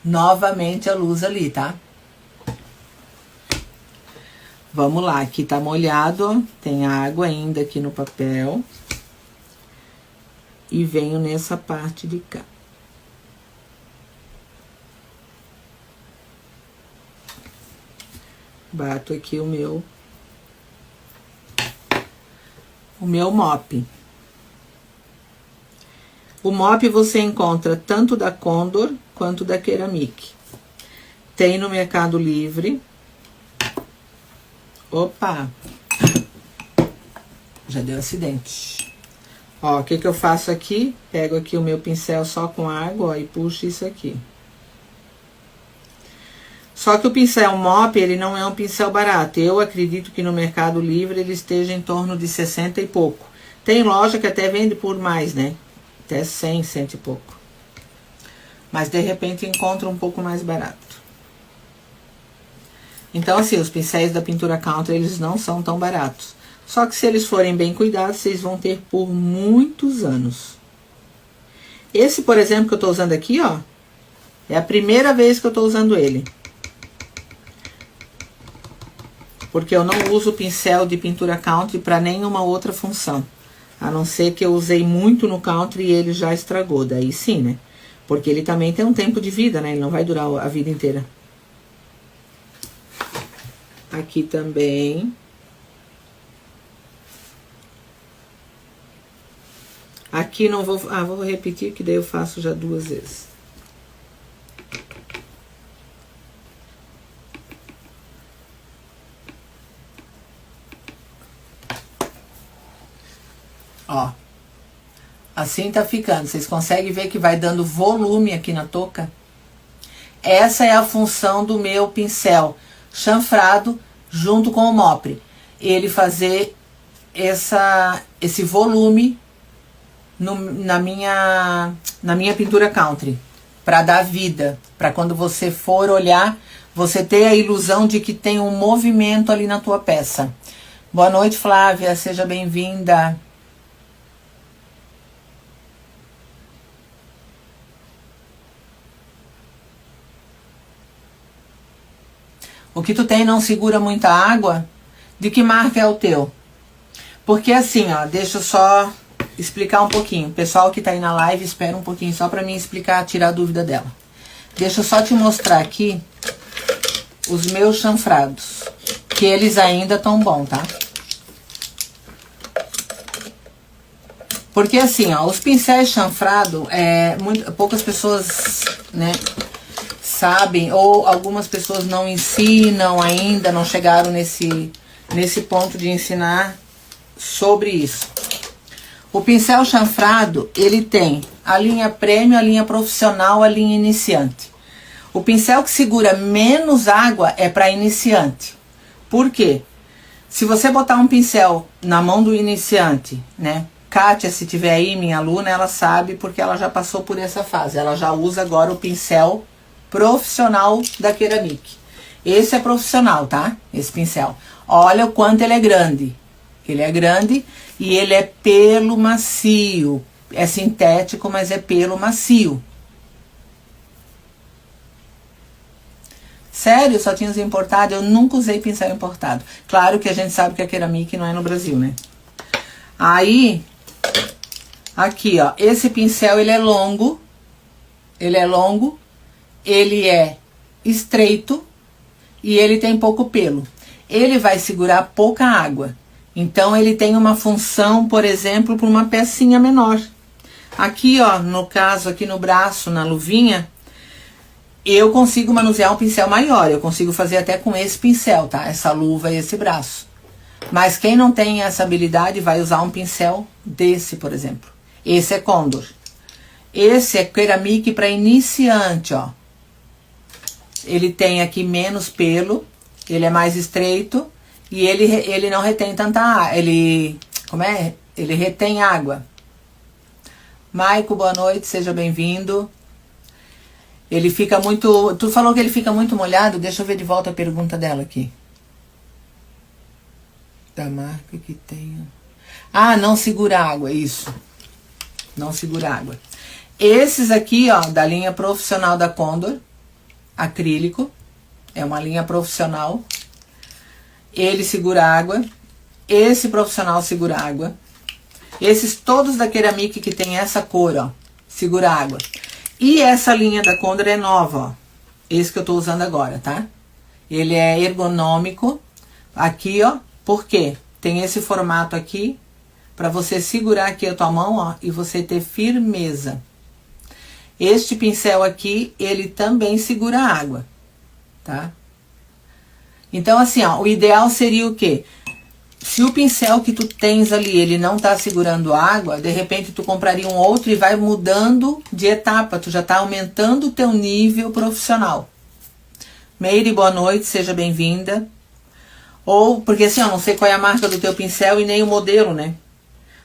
novamente a luz ali, tá? Vamos lá, aqui tá molhado, ó. Tem água ainda aqui no papel. E venho nessa parte de cá. Bato aqui o meu mop. O mop você encontra tanto da Condor quanto da Ceramic. Tem no Mercado Livre. Opa! Já deu acidente. Ó, o que eu faço aqui? Pego aqui o meu pincel só com água, ó, e puxo isso aqui. Só que o pincel mop, ele não é um pincel barato. Eu acredito que no Mercado Livre ele esteja em torno de 60 e pouco. Tem loja que até vende por mais, né? Até 100, 100 e pouco. Mas de repente encontra um pouco mais barato. Então assim, os pincéis da Pintura Country, eles não são tão baratos. Só que se eles forem bem cuidados, vocês vão ter por muitos anos. Esse, por exemplo, que eu tô usando aqui, ó. É a primeira vez que eu tô usando ele. Porque eu não uso pincel de Pintura Country para nenhuma outra função. A não ser que eu usei muito no Country e ele já estragou. Daí sim, né? Porque ele também tem um tempo de vida, né? Ele não vai durar a vida inteira. Aqui também. Aqui não vou... Ah, vou repetir que daí eu faço já 2 vezes. Ó, assim tá ficando. Vocês conseguem ver que vai dando volume aqui na touca? Essa é a função do meu pincel chanfrado junto com o mopre. Ele fazer esse volume na minha Pintura Country. Para dar vida. Para quando você for olhar, você ter a ilusão de que tem um movimento ali na tua peça. Boa noite, Flávia. Seja bem-vinda. O que tu tem não segura muita água? De que marca é o teu? Porque assim, ó, deixa eu só explicar um pouquinho. O pessoal que tá aí na live, espera um pouquinho só pra mim explicar, tirar a dúvida dela. Deixa eu só te mostrar aqui os meus chanfrados, que eles ainda estão bons, tá? Porque assim, ó, os pincéis chanfrado, poucas pessoas, né, sabem, ou algumas pessoas não ensinam ainda, não chegaram nesse ponto de ensinar sobre isso. O pincel chanfrado, ele tem a linha prêmio, a linha profissional, a linha iniciante. O pincel que segura menos água é para iniciante. Por quê? Se você botar um pincel na mão do iniciante, né? Kátia, se tiver aí, minha aluna, ela sabe porque ela já passou por essa fase. Ela já usa agora o pincel profissional da Ceramic. Esse é profissional, tá? Esse pincel. Olha o quanto ele é grande. Ele é grande e ele é pelo macio. É sintético, mas é pelo macio. Sério, só tinha importado? Eu nunca usei pincel importado. Claro que a gente sabe que a Ceramic não é no Brasil, né? Aí, aqui, ó. Esse pincel, ele é longo. Ele é longo. Ele é estreito e ele tem pouco pelo. Ele vai segurar pouca água. Então, ele tem uma função, por exemplo, para uma pecinha menor. Aqui, ó, no caso, aqui no braço, na luvinha, eu consigo manusear um pincel maior. Eu consigo fazer até com esse pincel, tá? Essa luva e esse braço. Mas quem não tem essa habilidade vai usar um pincel desse, por exemplo. Esse é Condor. Esse é Ceramic para iniciante, ó. Ele tem aqui menos pelo, ele é mais estreito e ele não retém tanta água. Ele retém água. Maico, boa noite, seja bem-vindo. Ele fica muito... Tu falou que ele fica muito molhado? Deixa eu ver de volta a pergunta dela aqui. Da marca que tem... Ah, não segura água, isso. Não segura água. Esses aqui, ó, da linha profissional da Condor, acrílico, é uma linha profissional. ele segura água. Esse profissional segura água. Esses todos da Ceramic que tem essa cor, ó, segura água. E essa linha da Condor é nova, ó. Esse que eu tô usando agora, tá? Ele é ergonômico. Aqui, ó. Por quê? Tem esse formato aqui para você segurar aqui a tua mão, ó, e você ter firmeza. Este pincel aqui, ele também segura água, tá? Então, assim, ó, o ideal seria o quê? Se o pincel que tu tens ali, ele não tá segurando água, de repente tu compraria um outro e vai mudando de etapa. Tu já tá aumentando o teu nível profissional. Meire, boa noite, seja bem-vinda. Ou, porque assim, eu não sei qual é a marca do teu pincel e nem o modelo, né?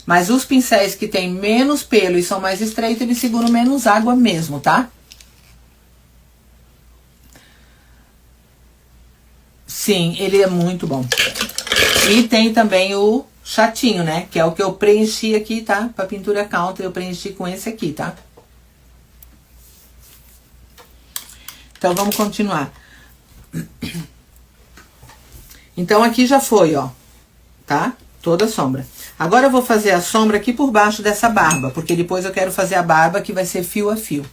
Mas os pincéis que tem menos pelo e são mais estreitos, eles seguram menos água mesmo, tá? Sim, ele é muito bom. E tem também o chatinho, né? Que é o que eu preenchi aqui, tá? Pra pintura counter, eu preenchi com esse aqui, tá? Então, vamos continuar. Então, aqui já foi, ó. Tá? Toda a sombra. Agora eu vou fazer a sombra aqui por baixo dessa barba, porque depois eu quero fazer a barba que vai ser fio a fio.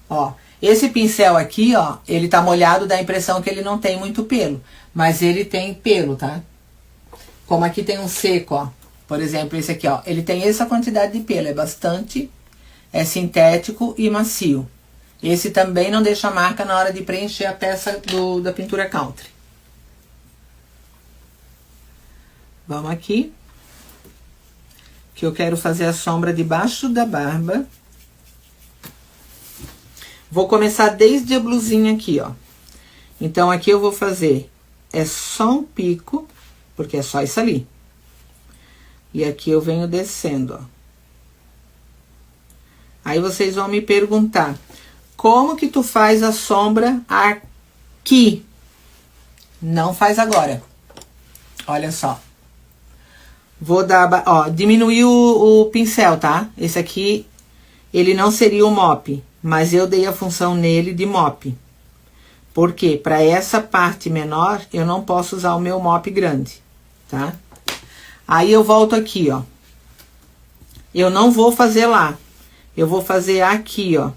Ó, esse pincel aqui, ó, ele tá molhado, dá a impressão que ele não tem muito pelo. Mas ele tem pelo, tá? Como aqui tem um seco, ó. Por exemplo, esse aqui, ó. Ele tem essa quantidade de pelo, é bastante, é sintético e macio. Esse também não deixa marca na hora de preencher a peça da pintura country. Vamos aqui. Que eu quero fazer a sombra debaixo da barba. Vou começar desde a blusinha aqui, ó. Então, aqui eu vou fazer, é só um pico, porque é só isso ali. E aqui eu venho descendo, ó. Aí vocês vão me perguntar, como que tu faz a sombra aqui? Não faz agora. Olha só. Vou dar, ó, diminuir o pincel, tá? Esse aqui, ele não seria o mop, mas eu dei a função nele de mop. Por quê? Para essa parte menor, eu não posso usar o meu mop grande, tá? Aí eu volto aqui, ó. Eu não vou fazer lá. Eu vou fazer aqui, ó.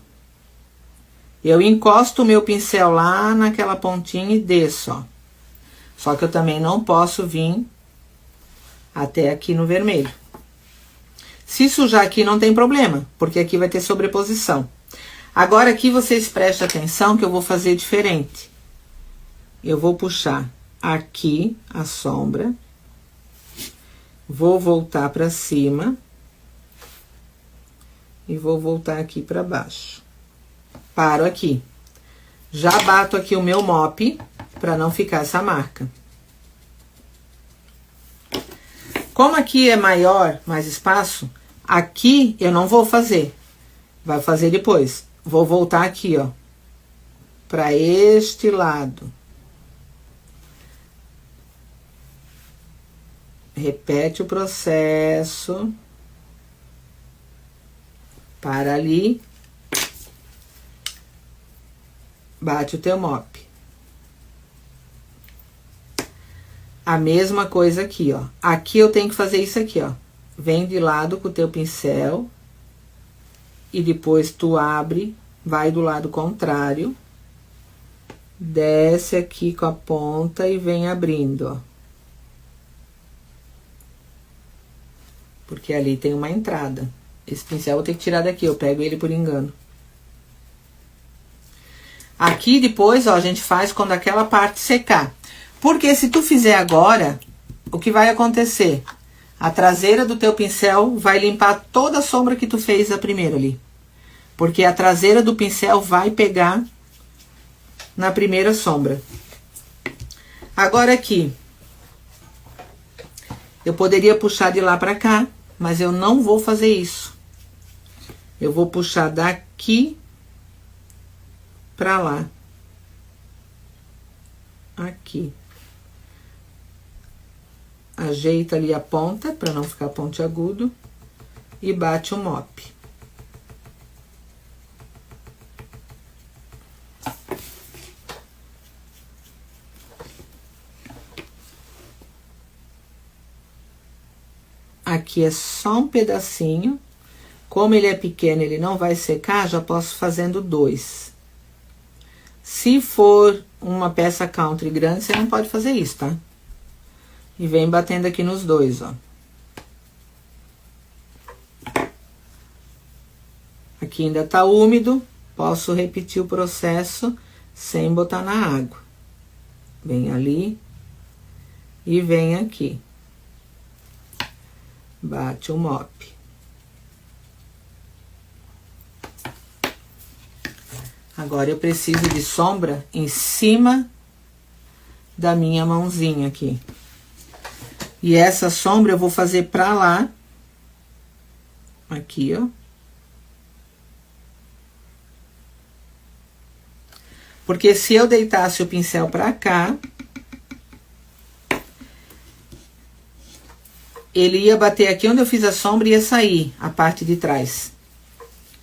Eu encosto o meu pincel lá naquela pontinha e desço, ó. Só que eu também não posso vir até aqui no vermelho. Se sujar aqui não tem problema, porque aqui vai ter sobreposição. Agora aqui vocês prestem atenção que eu vou fazer diferente. Eu vou puxar aqui a sombra. Vou voltar pra cima. E vou voltar aqui pra baixo. Paro aqui. Já bato aqui o meu mop pra não ficar essa marca. Como aqui é maior, mais espaço, aqui eu não vou fazer. Vai fazer depois. Vou voltar aqui, ó. Pra este lado. Repete o processo. Para ali. Bate o teu mop. A mesma coisa aqui, ó. Aqui eu tenho que fazer isso aqui, ó. Vem de lado com o teu pincel. E depois tu abre, vai do lado contrário. Desce aqui com a ponta e vem abrindo, ó. Porque ali tem uma entrada. Esse pincel eu vou ter que tirar daqui, eu pego ele por engano. Aqui depois, ó, a gente faz quando aquela parte secar. Porque se tu fizer agora, o que vai acontecer? A traseira do teu pincel vai limpar toda a sombra que tu fez a primeira ali. Porque a traseira do pincel vai pegar na primeira sombra. Agora aqui, eu poderia puxar de lá pra cá, mas eu não vou fazer isso. Eu vou puxar daqui pra lá. Aqui. Ajeita ali a ponta, pra não ficar pontiagudo. E bate o mop. Aqui é só um pedacinho. Como ele é pequeno, ele não vai secar, já posso fazendo 2. Se for uma peça country grande, você não pode fazer isso, tá? E vem batendo aqui nos 2, ó. Aqui ainda tá úmido, posso repetir o processo sem botar na água. Vem ali e vem aqui. Bate o mop. Agora eu preciso de sombra em cima da minha mãozinha aqui. E essa sombra eu vou fazer pra lá. Aqui, ó. Porque se eu deitasse o pincel pra cá, ele ia bater aqui onde eu fiz a sombra e ia sair a parte de trás.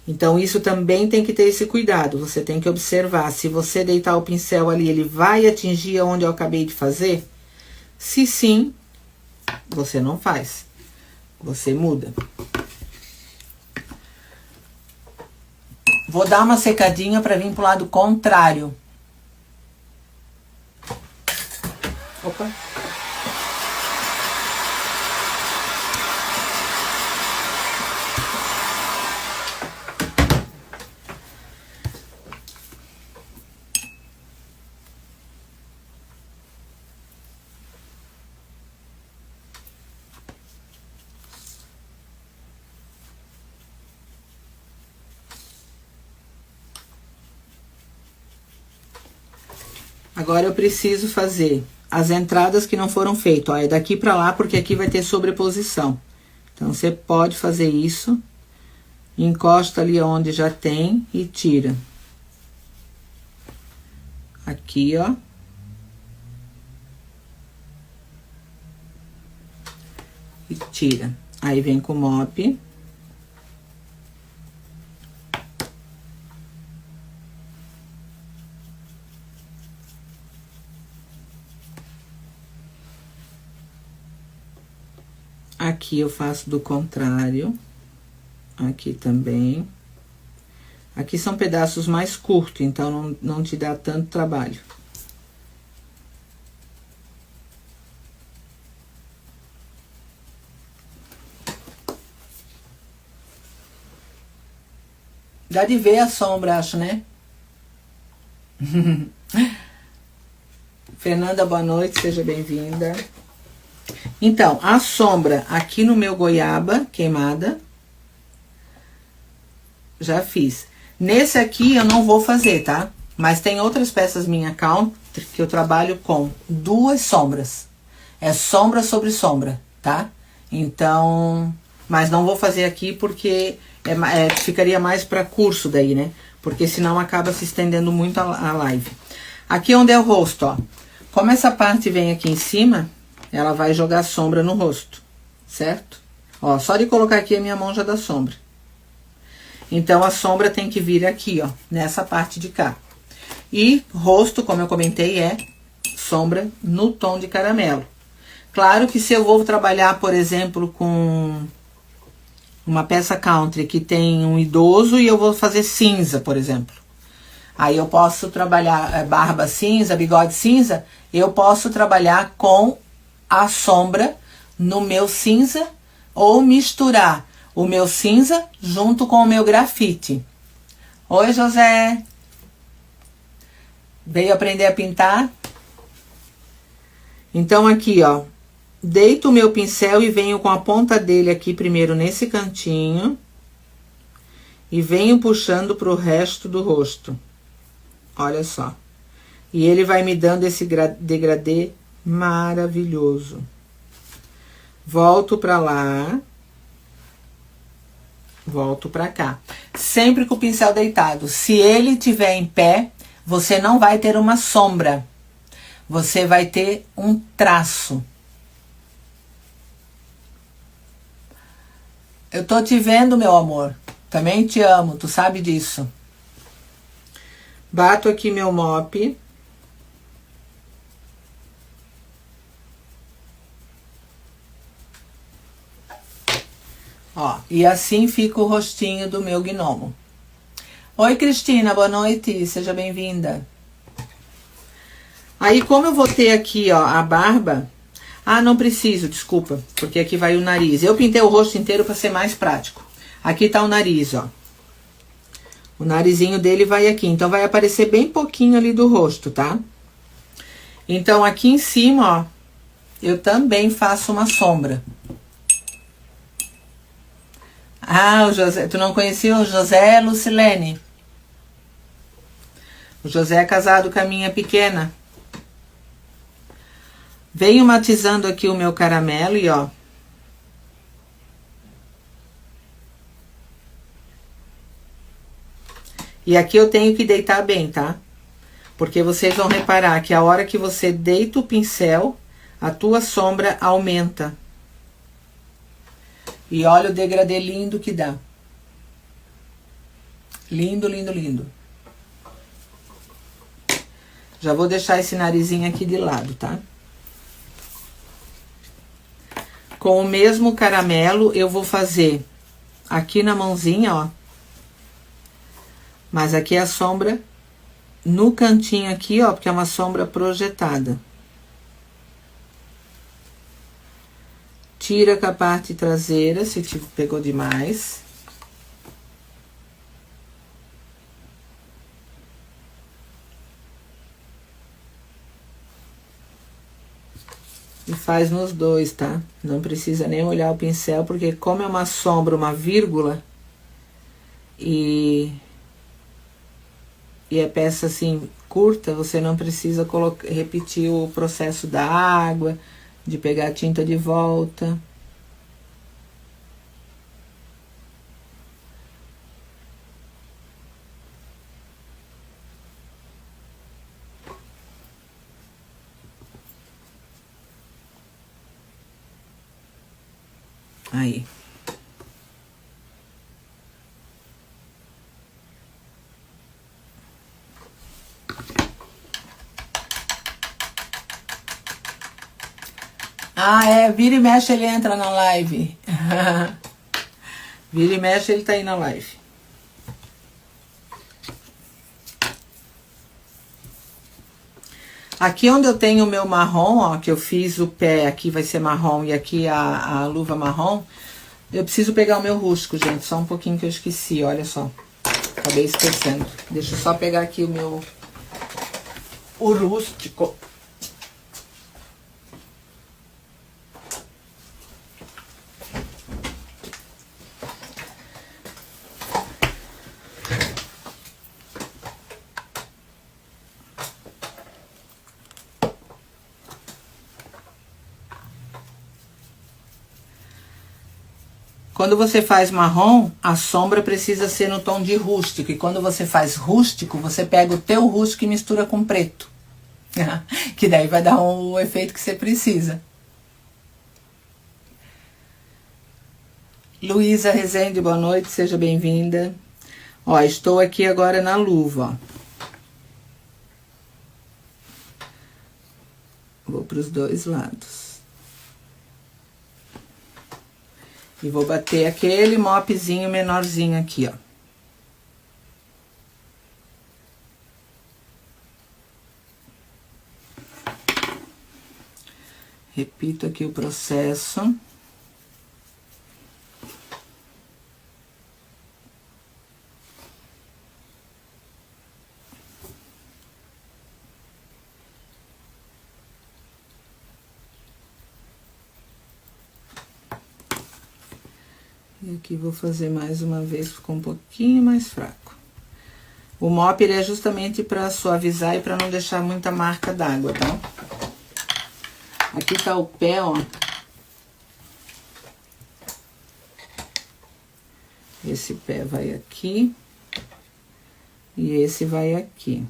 Então, isso também tem que ter esse cuidado. Você tem que observar. Se você deitar o pincel ali, ele vai atingir onde eu acabei de fazer? Se sim, você não faz. Você muda. Vou dar uma secadinha para vir pro lado contrário. Opa. Agora eu preciso fazer as entradas que não foram feitas. Ó, é daqui pra lá, porque aqui vai ter sobreposição. Então, você pode fazer isso. Encosta ali onde já tem e tira. Aqui, ó. E tira. Aí, vem com o mop. Aqui eu faço do contrário. Aqui também. Aqui são pedaços mais curtos, então não te dá tanto trabalho. Dá de ver a sombra, acho, né? Fernanda, boa noite, seja bem-vinda. Então, a sombra aqui no meu goiaba queimada, já fiz. Nesse aqui eu não vou fazer, tá? Mas tem outras peças minha country que eu trabalho com 2 sombras. É sombra sobre sombra, tá? Então, mas não vou fazer aqui porque ficaria mais para curso daí, né? Porque senão acaba se estendendo muito a live. Aqui onde é o rosto, ó. Como essa parte vem aqui em cima, ela vai jogar sombra no rosto, certo? Ó, só de colocar aqui a minha mão já dá sombra. Então, a sombra tem que vir aqui, ó, nessa parte de cá. E rosto, como eu comentei, é sombra no tom de caramelo. Claro que se eu vou trabalhar, por exemplo, com uma peça country que tem um idoso e eu vou fazer cinza, por exemplo. Aí eu posso trabalhar barba cinza, bigode cinza, eu posso trabalhar com a sombra no meu cinza ou misturar o meu cinza junto com o meu grafite. Oi, José. Veio aprender a pintar? Então, aqui, ó. Deito o meu pincel e venho com a ponta dele aqui primeiro nesse cantinho. E venho puxando pro resto do rosto. Olha só. E ele vai me dando esse degradê maravilhoso. Volto pra lá. Volto pra cá. Sempre com o pincel deitado. Se ele estiver em pé, você não vai ter uma sombra. Você vai ter um traço. Eu tô te vendo, meu amor. Também te amo, tu sabe disso. Bato aqui meu mop. Ó, e assim fica o rostinho do meu gnomo. Oi, Cristina, boa noite, seja bem-vinda. Aí, como eu vou ter aqui, ó, a barba... Ah, não preciso, desculpa, porque aqui vai o nariz. Eu pintei o rosto inteiro para ser mais prático. Aqui tá o nariz, ó. O narizinho dele vai aqui, então vai aparecer bem pouquinho ali do rosto, tá? Então, aqui em cima, ó, eu também faço uma sombra. Ah, o José, tu não conhecia o José Lucilene? O José é casado com a minha pequena. Venho matizando aqui o meu caramelo e ó. E aqui eu tenho que deitar bem, tá? Porque vocês vão reparar que a hora que você deita o pincel, a tua sombra aumenta. E olha o degradê lindo que dá. Lindo, lindo, lindo. Já vou deixar esse narizinho aqui de lado, tá? Com o mesmo caramelo, eu vou fazer aqui na mãozinha, ó. Mas aqui é a sombra no cantinho aqui, ó, porque é uma sombra projetada. Tira com a parte traseira, se te pegou demais. E faz nos dois, tá? Não precisa nem olhar o pincel, porque como é uma sombra, uma vírgula, e é peça assim, curta, você não precisa repetir o processo da água, de pegar a tinta de volta. Aí. Ah, é, vira e mexe ele entra na live. Vira e mexe ele tá aí na live. Aqui onde eu tenho o meu marrom, ó, que eu fiz o pé, aqui vai ser marrom e aqui a luva marrom, eu preciso pegar o meu rústico, gente, só um pouquinho que eu esqueci, olha só. Acabei esquecendo. Deixa eu só pegar aqui o rústico. Quando você faz marrom, a sombra precisa ser no tom de rústico. E quando você faz rústico, você pega o teu rústico e mistura com preto. Que daí vai dar o efeito que você precisa. Luísa Rezende, boa noite, seja bem-vinda. Ó, estou aqui agora na luva, ó. Vou para os dois lados. E vou bater aquele mopzinho menorzinho aqui, ó. Repito aqui o processo. E aqui vou fazer mais uma vez, ficou um pouquinho mais fraco. O mop ele é justamente para suavizar e para não deixar muita marca d'água, tá? Aqui tá o pé, ó. Esse pé vai aqui. E esse vai aqui.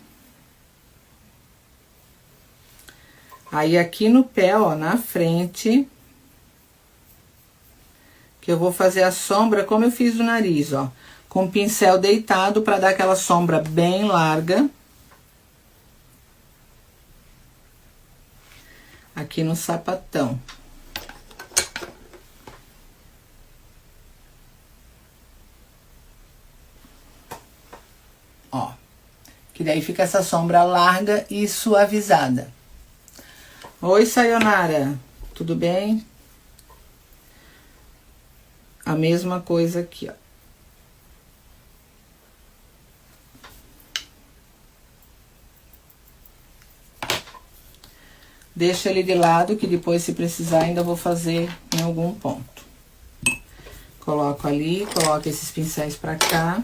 Aí aqui no pé, ó, na frente, que eu vou fazer a sombra como eu fiz o nariz, ó. Com o pincel deitado para dar aquela sombra bem larga. Aqui no sapatão. daí fica essa sombra larga e suavizada. Oi, Sayonara, tudo bem? A mesma coisa aqui, ó. Deixa ele de lado, que depois, se precisar, ainda vou fazer em algum ponto. Coloco ali, coloco esses pincéis pra cá.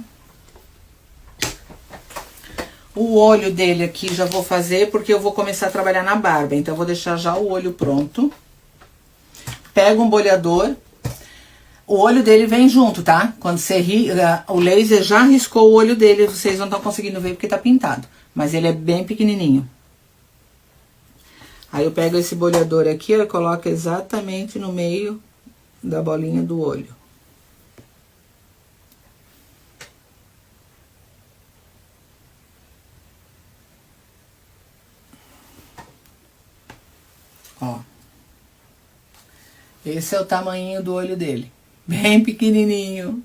O olho dele aqui já vou fazer, porque eu vou começar a trabalhar na barba. Então, eu vou deixar já o olho pronto. Pego um bolhador. O olho dele vem junto, tá? Quando você o laser já riscou o olho dele, vocês não estão conseguindo ver porque tá pintado. Mas ele é bem pequenininho. Aí eu pego esse bolhador aqui, eu coloco exatamente no meio da bolinha do olho. Ó. Esse é o tamanho do olho dele. Bem pequenininho.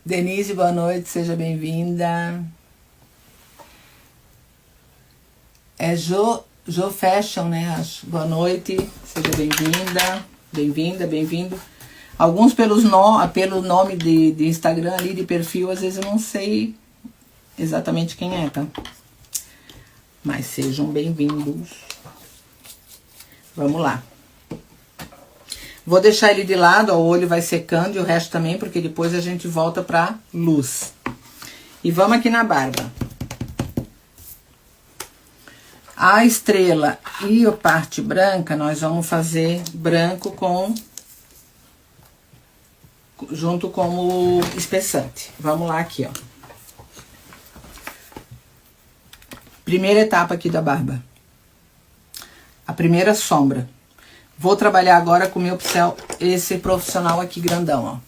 Denise, boa noite, seja bem-vinda. É Jo Fashion, né? Acho. Boa noite, seja bem-vinda. Bem-vinda, bem-vindo. Alguns pelo nome de Instagram ali, de perfil, às vezes eu não sei exatamente quem é, tá? Mas sejam bem-vindos. Vamos lá. Vou deixar ele de lado, ó, o olho vai secando e o resto também, porque depois a gente volta pra luz. E vamos aqui na barba. A estrela e a parte branca, nós vamos fazer branco junto com o espessante. Vamos lá aqui, ó. Primeira etapa aqui da barba. A primeira sombra. Vou trabalhar agora com o meu pincel, esse profissional aqui grandão, ó.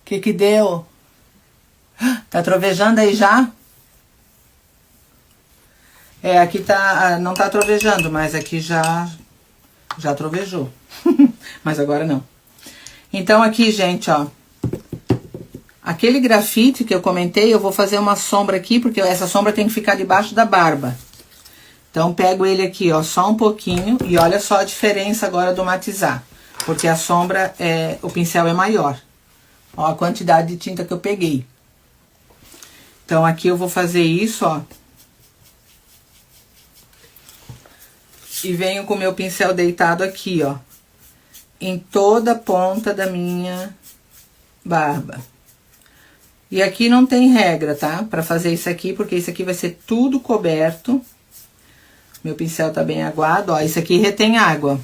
Que deu? Tá trovejando aí já? É, aqui tá, não tá trovejando, mas aqui já trovejou. Mas agora não. Então aqui, gente, ó. Aquele grafite que eu comentei, eu vou fazer uma sombra aqui, porque essa sombra tem que ficar debaixo da barba. Então pego ele aqui, ó, só um pouquinho, e olha só a diferença agora do matizar. Porque a sombra, o pincel é maior. Ó a quantidade de tinta que eu peguei. Então aqui eu vou fazer isso, ó. E venho com o meu pincel deitado aqui, ó. Em toda a ponta da minha barba. E aqui não tem regra, tá? Pra fazer isso aqui, porque isso aqui vai ser tudo coberto. Meu pincel tá bem aguado, ó. Isso aqui retém água.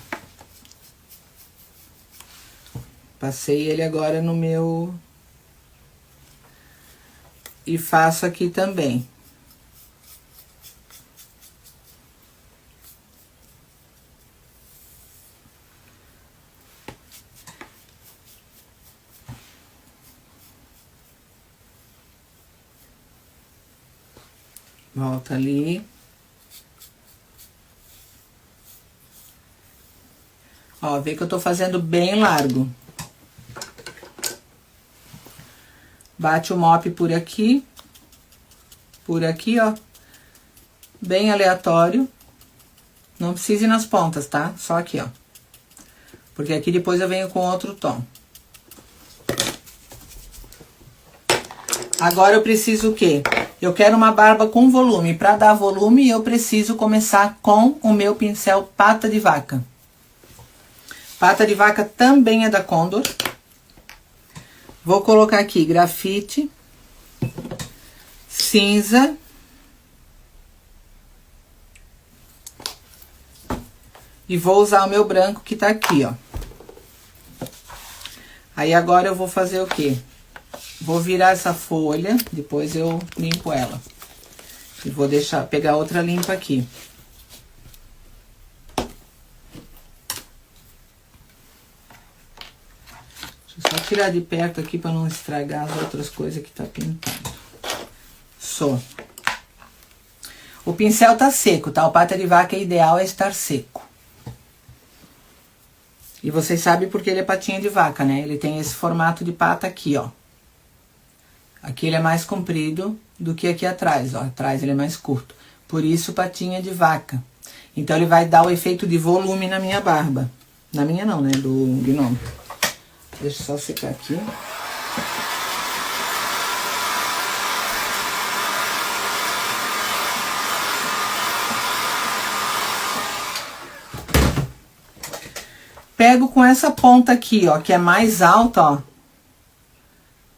Passei ele agora no meu... E faço aqui também. Volta ali. Ó, vê que eu tô fazendo bem largo. Bate o mop por aqui, ó. Bem aleatório. Não precisa ir nas pontas, tá? Só aqui, ó. Porque aqui depois eu venho com outro tom. Agora eu preciso o quê? Eu quero uma barba com volume. Para dar volume, eu preciso começar com o meu pincel pata de vaca. Pata de vaca também é da Condor. Vou colocar aqui grafite, cinza, e vou usar o meu branco que tá aqui, ó. Aí agora eu vou fazer o quê? Vou virar essa folha, depois eu limpo ela. E vou pegar outra limpa aqui. Deixa eu só tirar de perto aqui para não estragar as outras coisas que tá pintando. Isso. O pincel tá seco, tá? O pata de vaca ideal é estar seco. E vocês sabem porque ele é patinha de vaca, né? Ele tem esse formato de pata aqui, ó. Aqui ele é mais comprido do que aqui atrás, ó. Atrás ele é mais curto. Por isso, patinha de vaca. Então, ele vai dar o efeito de volume na minha barba. Na minha não, né? Do gnome. Deixa eu só secar aqui. Pego com essa ponta aqui, ó, que é mais alta, ó.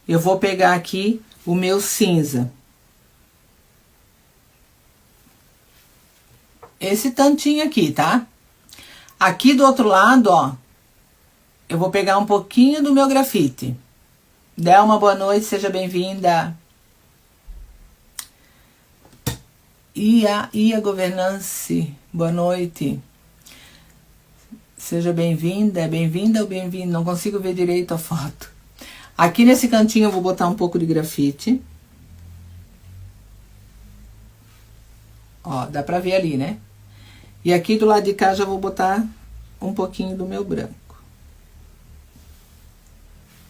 Eu vou pegar aqui o meu cinza. Esse tantinho aqui, tá? Aqui do outro lado, ó, eu vou pegar um pouquinho do meu grafite. Delma, boa noite, seja bem-vinda. Ia Governance, boa noite. Seja bem-vinda, é bem-vinda ou bem-vindo? Não consigo ver direito a foto. Aqui nesse cantinho eu vou botar um pouco de grafite. Ó, dá pra ver ali, né? E aqui do lado de cá já vou botar um pouquinho do meu branco.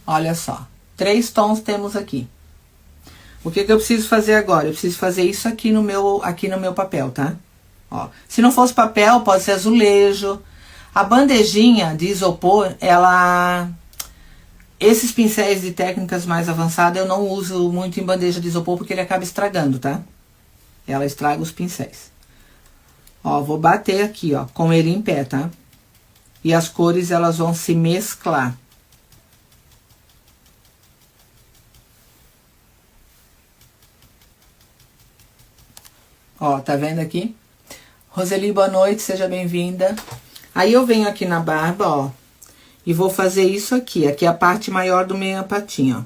Olha só, 3 tons temos aqui. O que eu preciso fazer agora? Eu preciso fazer isso aqui no meu papel, tá? Ó, se não fosse papel, pode ser azulejo. A bandejinha de isopor, ela... Esses pincéis de técnicas mais avançadas eu não uso muito em bandeja de isopor porque ele acaba estragando, tá? Ela estraga os pincéis. Ó, vou bater aqui, ó, com ele em pé, tá? E as cores, elas vão se mesclar. Ó, tá vendo aqui? Roseli, boa noite, seja bem-vinda. Aí eu venho aqui na barba, ó, e vou fazer isso aqui. Aqui é a parte maior do minha patinha, ó.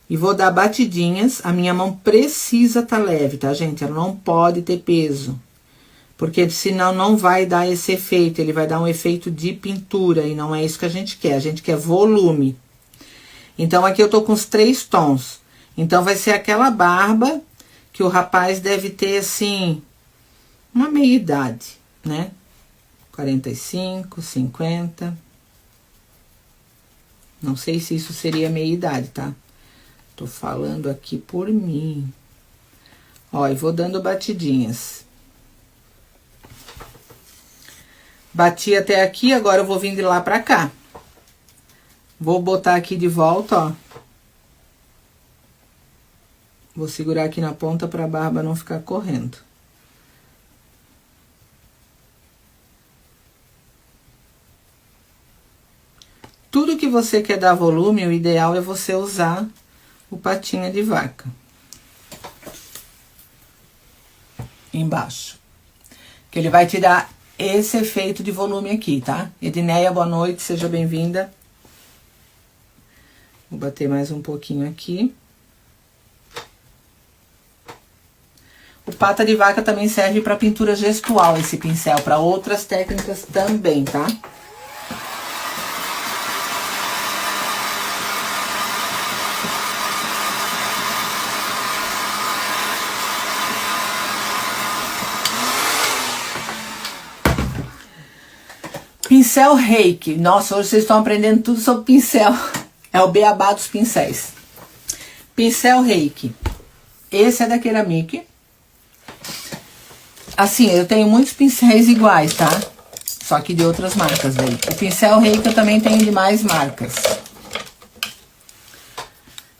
E vou dar batidinhas. A minha mão precisa tá leve, tá, gente? Ela não pode ter peso. Porque senão não vai dar esse efeito. Ele vai dar um efeito de pintura. E não é isso que a gente quer. A gente quer volume. Então, aqui eu tô com os 3 tons. Então, vai ser aquela barba que o rapaz deve ter, assim, uma meia idade, né? 45, 50. Não sei se isso seria meia idade, tá? Tô falando aqui por mim. Ó, e vou dando batidinhas. Bati até aqui, agora eu vou vir de lá pra cá. Vou botar aqui de volta, ó. Vou segurar aqui na ponta pra barba não ficar correndo. Tudo que você quer dar volume, o ideal é você usar o patinha de vaca. Embaixo. Que ele vai te dar esse efeito de volume aqui, tá? Edneia, boa noite, seja bem-vinda. Vou bater mais um pouquinho aqui. O pata de vaca também serve para pintura gestual, esse pincel, para outras técnicas também, tá? Pincel Reiki. Nossa, hoje vocês estão aprendendo tudo sobre pincel. É o beabá dos pincéis. Pincel Reiki. Esse é da Ceramic. Assim, eu tenho muitos pincéis iguais, tá? Só que de outras marcas daí. O pincel Reiki eu também tenho de mais marcas.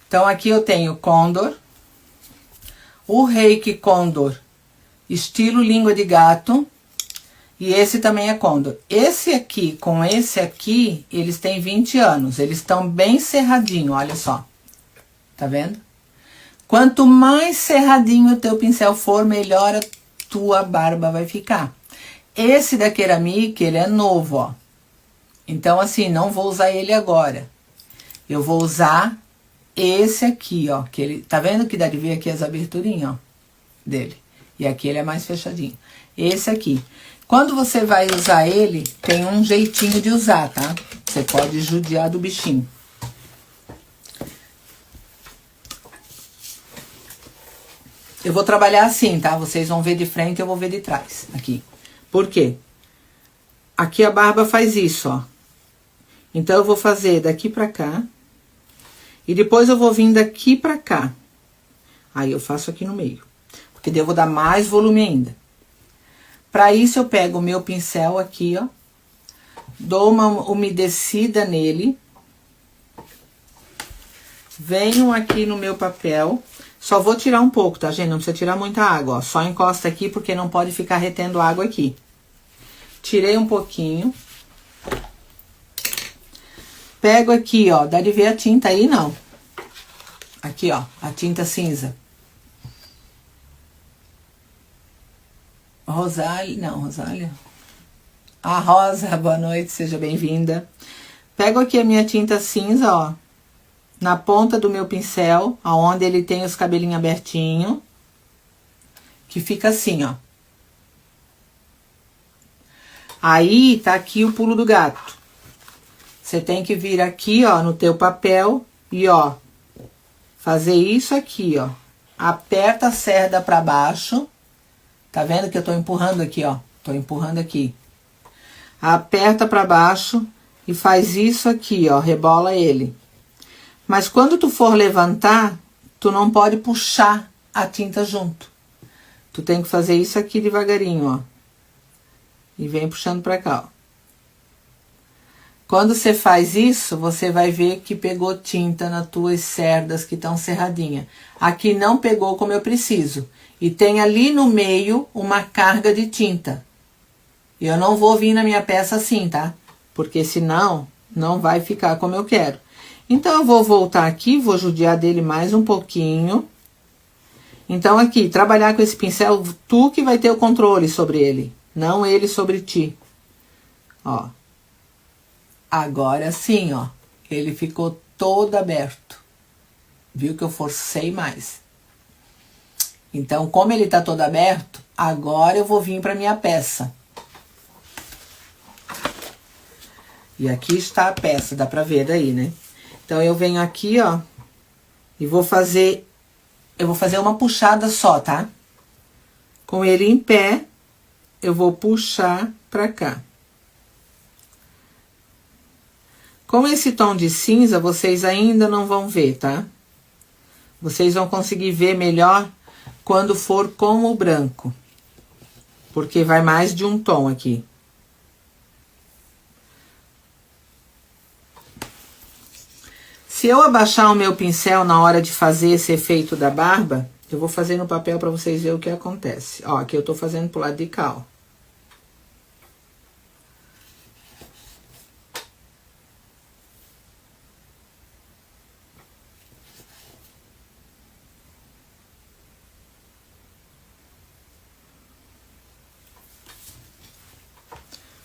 Então, aqui eu tenho Condor. O Reiki Condor, estilo língua de gato. E esse também é Condor. Esse aqui com esse aqui, eles têm 20 anos. Eles estão bem cerradinhos, olha só. Tá vendo? Quanto mais cerradinho o teu pincel for, melhor a tua barba vai ficar. Esse da Ceramic, ele é novo, ó. Então, assim, não vou usar ele agora. Eu vou usar esse aqui, ó. Que ele, tá vendo que dá de ver aqui as aberturinhas, ó, dele. E aqui ele é mais fechadinho. Esse aqui. Quando você vai usar ele, tem um jeitinho de usar, tá? Você pode judiar do bichinho. Eu vou trabalhar assim, tá? Vocês vão ver de frente, eu vou ver de trás, aqui. Por quê? Aqui a barba faz isso, ó. Então, eu vou fazer daqui pra cá. E depois eu vou vir daqui pra cá. Aí, eu faço aqui no meio. Porque daí eu vou dar mais volume ainda. Pra isso, eu pego o meu pincel aqui, ó. Dou uma umedecida nele. Venho aqui no meu papel. Só vou tirar um pouco, tá, gente? Não precisa tirar muita água, ó. Só encosta aqui, porque não pode ficar retendo água aqui. Tirei um pouquinho. Pego aqui, ó. Dá de ver a tinta aí, não. Aqui, ó. A tinta cinza. Rosália. Não, Rosália. A Rosa, boa noite, seja bem-vinda. Pego aqui a minha tinta cinza, ó. Na ponta do meu pincel, aonde ele tem os cabelinhos abertinhos. Que fica assim, ó. Aí, tá aqui o pulo do gato. Você tem que vir aqui, ó, no teu papel e, ó, fazer isso aqui, ó. Aperta a cerda pra baixo. Tá vendo que eu tô empurrando aqui, ó? Tô empurrando aqui. Aperta pra baixo e faz isso aqui, ó. Rebola ele. Mas quando tu for levantar, tu não pode puxar a tinta junto. Tu tem que fazer isso aqui devagarinho, ó. E vem puxando pra cá, ó. Quando você faz isso, você vai ver que pegou tinta nas tuas cerdas que estão cerradinhas. Aqui não pegou como eu preciso. E tem ali no meio uma carga de tinta. Eu não vou vir na minha peça assim, tá? Porque senão não vai ficar como eu quero. Então, eu vou voltar aqui, vou judiar dele mais um pouquinho. Então, aqui, trabalhar com esse pincel, tu que vai ter o controle sobre ele, não ele sobre ti. Ó. Agora sim, ó. Ele ficou todo aberto. Viu que eu forcei mais. Então, como ele tá todo aberto, agora eu vou vir pra minha peça. E aqui está a peça, dá pra ver daí, né? Então, eu venho aqui, ó, e vou fazer... Eu vou fazer uma puxada só, tá? Com ele em pé, eu vou puxar pra cá. Com esse tom de cinza, vocês ainda não vão ver, tá? Vocês vão conseguir ver melhor quando for com o branco. Porque vai mais de um tom aqui. Se eu abaixar o meu pincel na hora de fazer esse efeito da barba, eu vou fazer no papel para vocês verem o que acontece. Ó, aqui eu tô fazendo pro lado de cá, ó.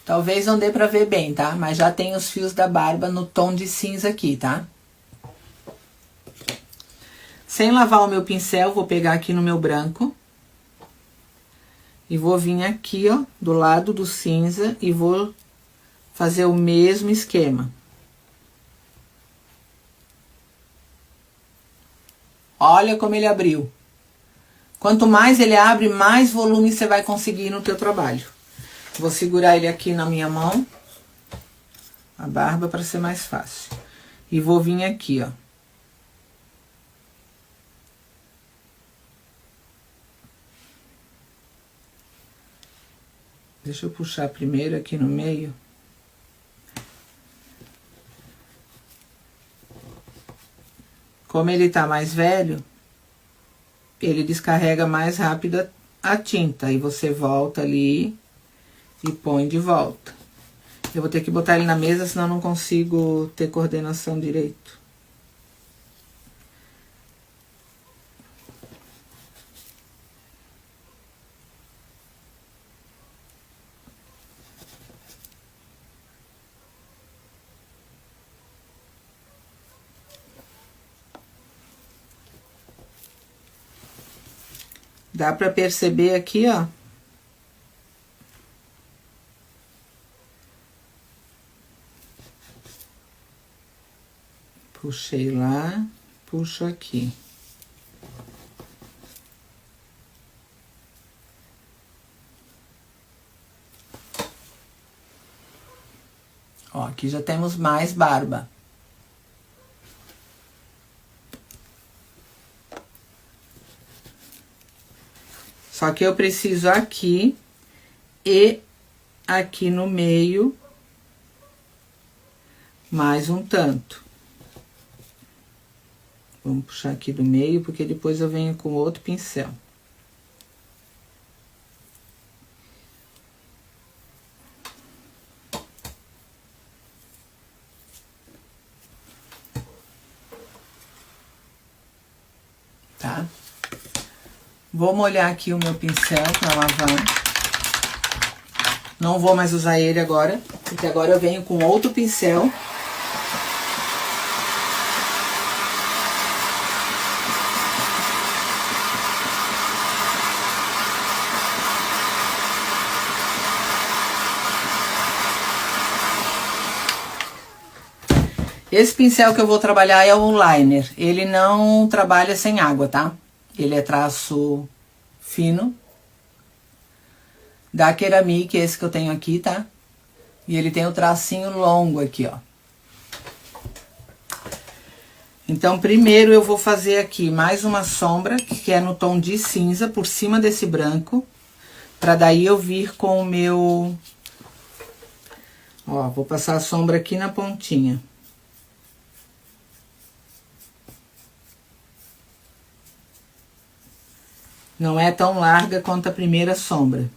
Talvez não dê pra ver bem, tá? Mas já tem os fios da barba no tom de cinza aqui, tá? Sem lavar o meu pincel, vou pegar aqui no meu branco. E vou vir aqui, ó, do lado do cinza e vou fazer o mesmo esquema. Olha como ele abriu. Quanto mais ele abre, mais volume você vai conseguir no teu trabalho. Vou segurar ele aqui na minha mão, a barba, para ser mais fácil. E vou vir aqui, ó. Deixa eu puxar primeiro aqui no meio. Como ele tá mais velho, ele descarrega mais rápido a tinta. Aí você volta ali e põe de volta. Eu vou ter que botar ele na mesa, senão eu não consigo ter coordenação direito. Dá pra perceber aqui, ó. Puxei lá, puxo aqui. Ó, aqui já temos mais barba. Só que eu preciso aqui e aqui no meio mais um tanto. Vamos puxar aqui do meio, porque depois eu venho com outro pincel. Tá? Vou molhar aqui o meu pincel pra lavar. Não vou mais usar ele agora, porque agora eu venho com outro pincel. Esse pincel que eu vou trabalhar é o liner. Ele não trabalha sem água, tá? Ele é traço fino. Da Ceramic, esse que eu tenho aqui, tá? E ele tem o tracinho longo aqui, ó. Então, primeiro eu vou fazer aqui mais uma sombra, que é no tom de cinza, por cima desse branco. Pra daí eu vir com o meu... Ó, vou passar a sombra aqui na pontinha. Não é tão larga quanto a primeira sombra.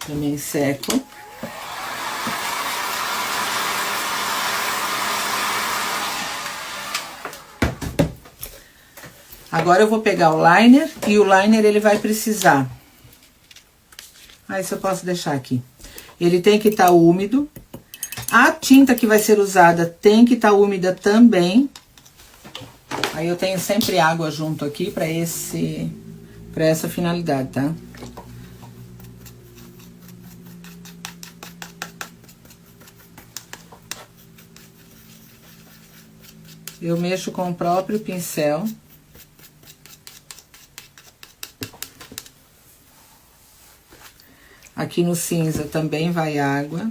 Também seco. Agora eu vou pegar o liner, e o liner ele vai precisar... Ah, isso eu posso deixar aqui. Ele tem que estar úmido. A tinta que vai ser usada tem que estar úmida também. Aí eu tenho sempre água junto aqui para essa finalidade, tá? Eu mexo com o próprio pincel. Aqui no cinza também vai água.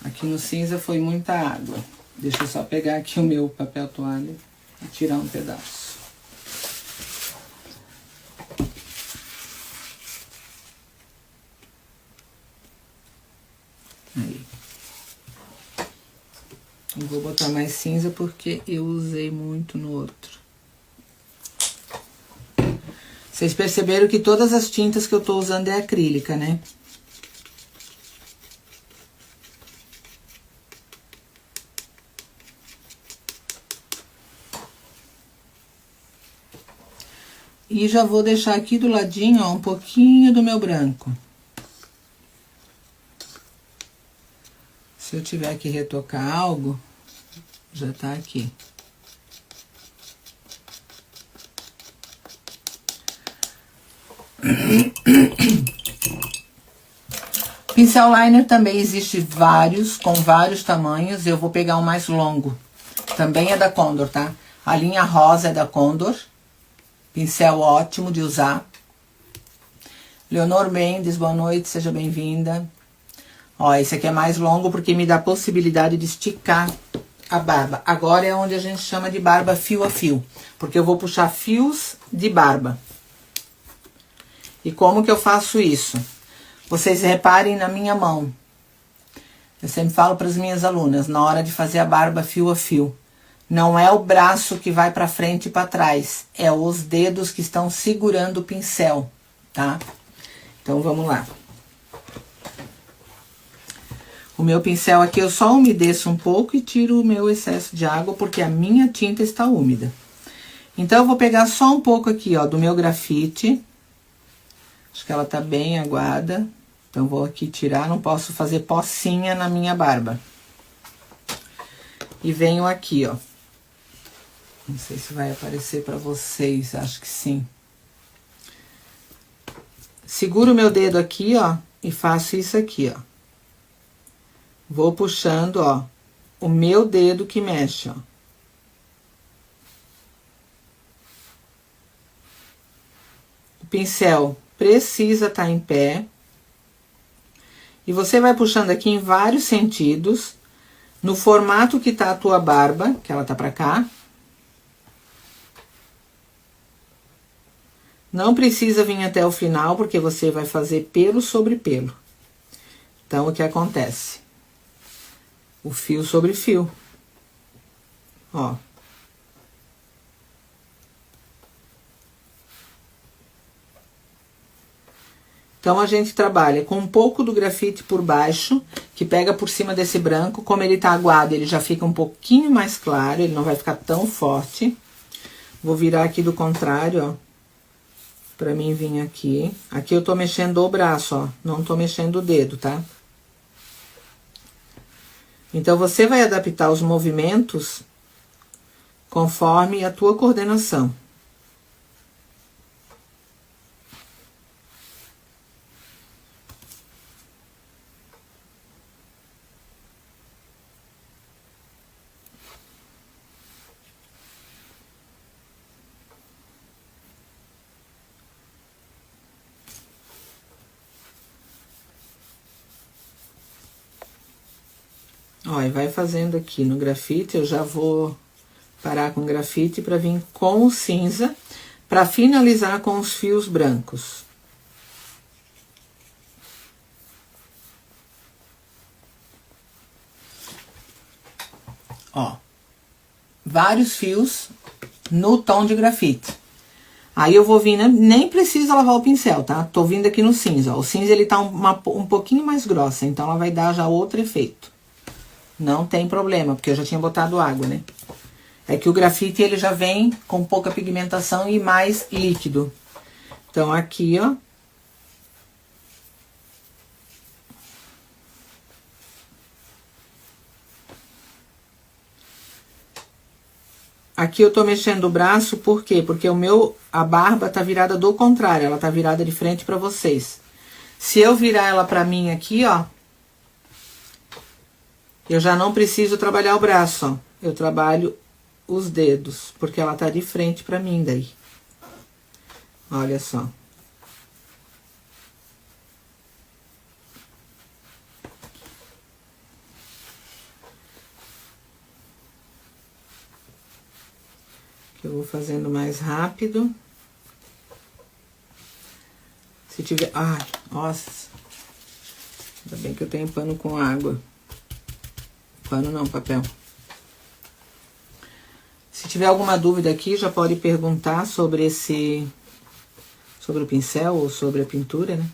Aqui no cinza foi muita água. Deixa eu só pegar aqui o meu papel toalha e tirar um pedaço. Aí. Eu vou botar mais cinza porque eu usei muito no outro. Vocês perceberam que todas as tintas que eu tô usando é acrílica, né? E já vou deixar aqui do ladinho, ó, um pouquinho do meu branco. Se eu tiver que retocar algo, já tá aqui. Pincel liner também existe vários, com vários tamanhos. Eu vou pegar o mais longo. Também é da Condor, tá? A linha rosa é da Condor. Pincel ótimo de usar. Leonor Mendes, boa noite, seja bem-vinda. Ó, esse aqui é mais longo porque me dá a possibilidade de esticar a barba. Agora é onde a gente chama de barba fio a fio, porque eu vou puxar fios de barba. E como que eu faço isso? Vocês reparem na minha mão. Eu sempre falo para as minhas alunas, na hora de fazer a barba fio a fio, não é o braço que vai para frente e para trás, é os dedos que estão segurando o pincel, tá? Então vamos lá. O meu pincel aqui eu só umedeço um pouco e tiro o meu excesso de água, porque a minha tinta está úmida. Então eu vou pegar só um pouco aqui, ó, do meu grafite. Acho que ela tá bem aguada. Então, vou aqui tirar. Não posso fazer pocinha na minha barba. E venho aqui, ó. Não sei se vai aparecer pra vocês. Acho que sim. Seguro o meu dedo aqui, ó, e faço isso aqui, ó. Vou puxando, ó, o meu dedo que mexe, ó. O pincel precisa estar em pé. E você vai puxando aqui em vários sentidos, no formato que tá a tua barba, que ela tá pra cá. Não precisa vir até o final, porque você vai fazer pelo sobre pelo. Então, o que acontece? O fio sobre fio. Ó. Então, a gente trabalha com um pouco do grafite por baixo, que pega por cima desse branco. Como ele tá aguado, ele já fica um pouquinho mais claro, ele não vai ficar tão forte. Vou virar aqui do contrário, ó, pra mim vir aqui. Aqui eu tô mexendo o braço, ó, não tô mexendo o dedo, tá? Então, você vai adaptar os movimentos conforme a tua coordenação. Ó, e vai fazendo aqui no grafite, eu já vou parar com grafite para vir com o cinza, para finalizar com os fios brancos. Ó, vários fios no tom de grafite. Aí eu vou vir, nem precisa lavar o pincel, tá? Tô vindo aqui no cinza, ó. O cinza ele tá um pouquinho mais grossa, então ela vai dar já outro efeito. Não tem problema, porque eu já tinha botado água, né? É que o grafite ele já vem com pouca pigmentação e mais líquido. Então aqui, ó. Aqui eu tô mexendo o braço, por quê? Porque a barba tá virada do contrário, ela tá virada de frente pra vocês. Se eu virar ela pra mim aqui, ó, eu já não preciso trabalhar o braço, ó. Eu trabalho os dedos, porque ela tá de frente pra mim daí. Olha só. Que eu vou fazendo mais rápido. Se tiver... Ai, nossa. Ainda bem que eu tenho pano com água. Pano não, papel. Se tiver alguma dúvida aqui, já pode perguntar sobre sobre o pincel ou sobre a pintura, né?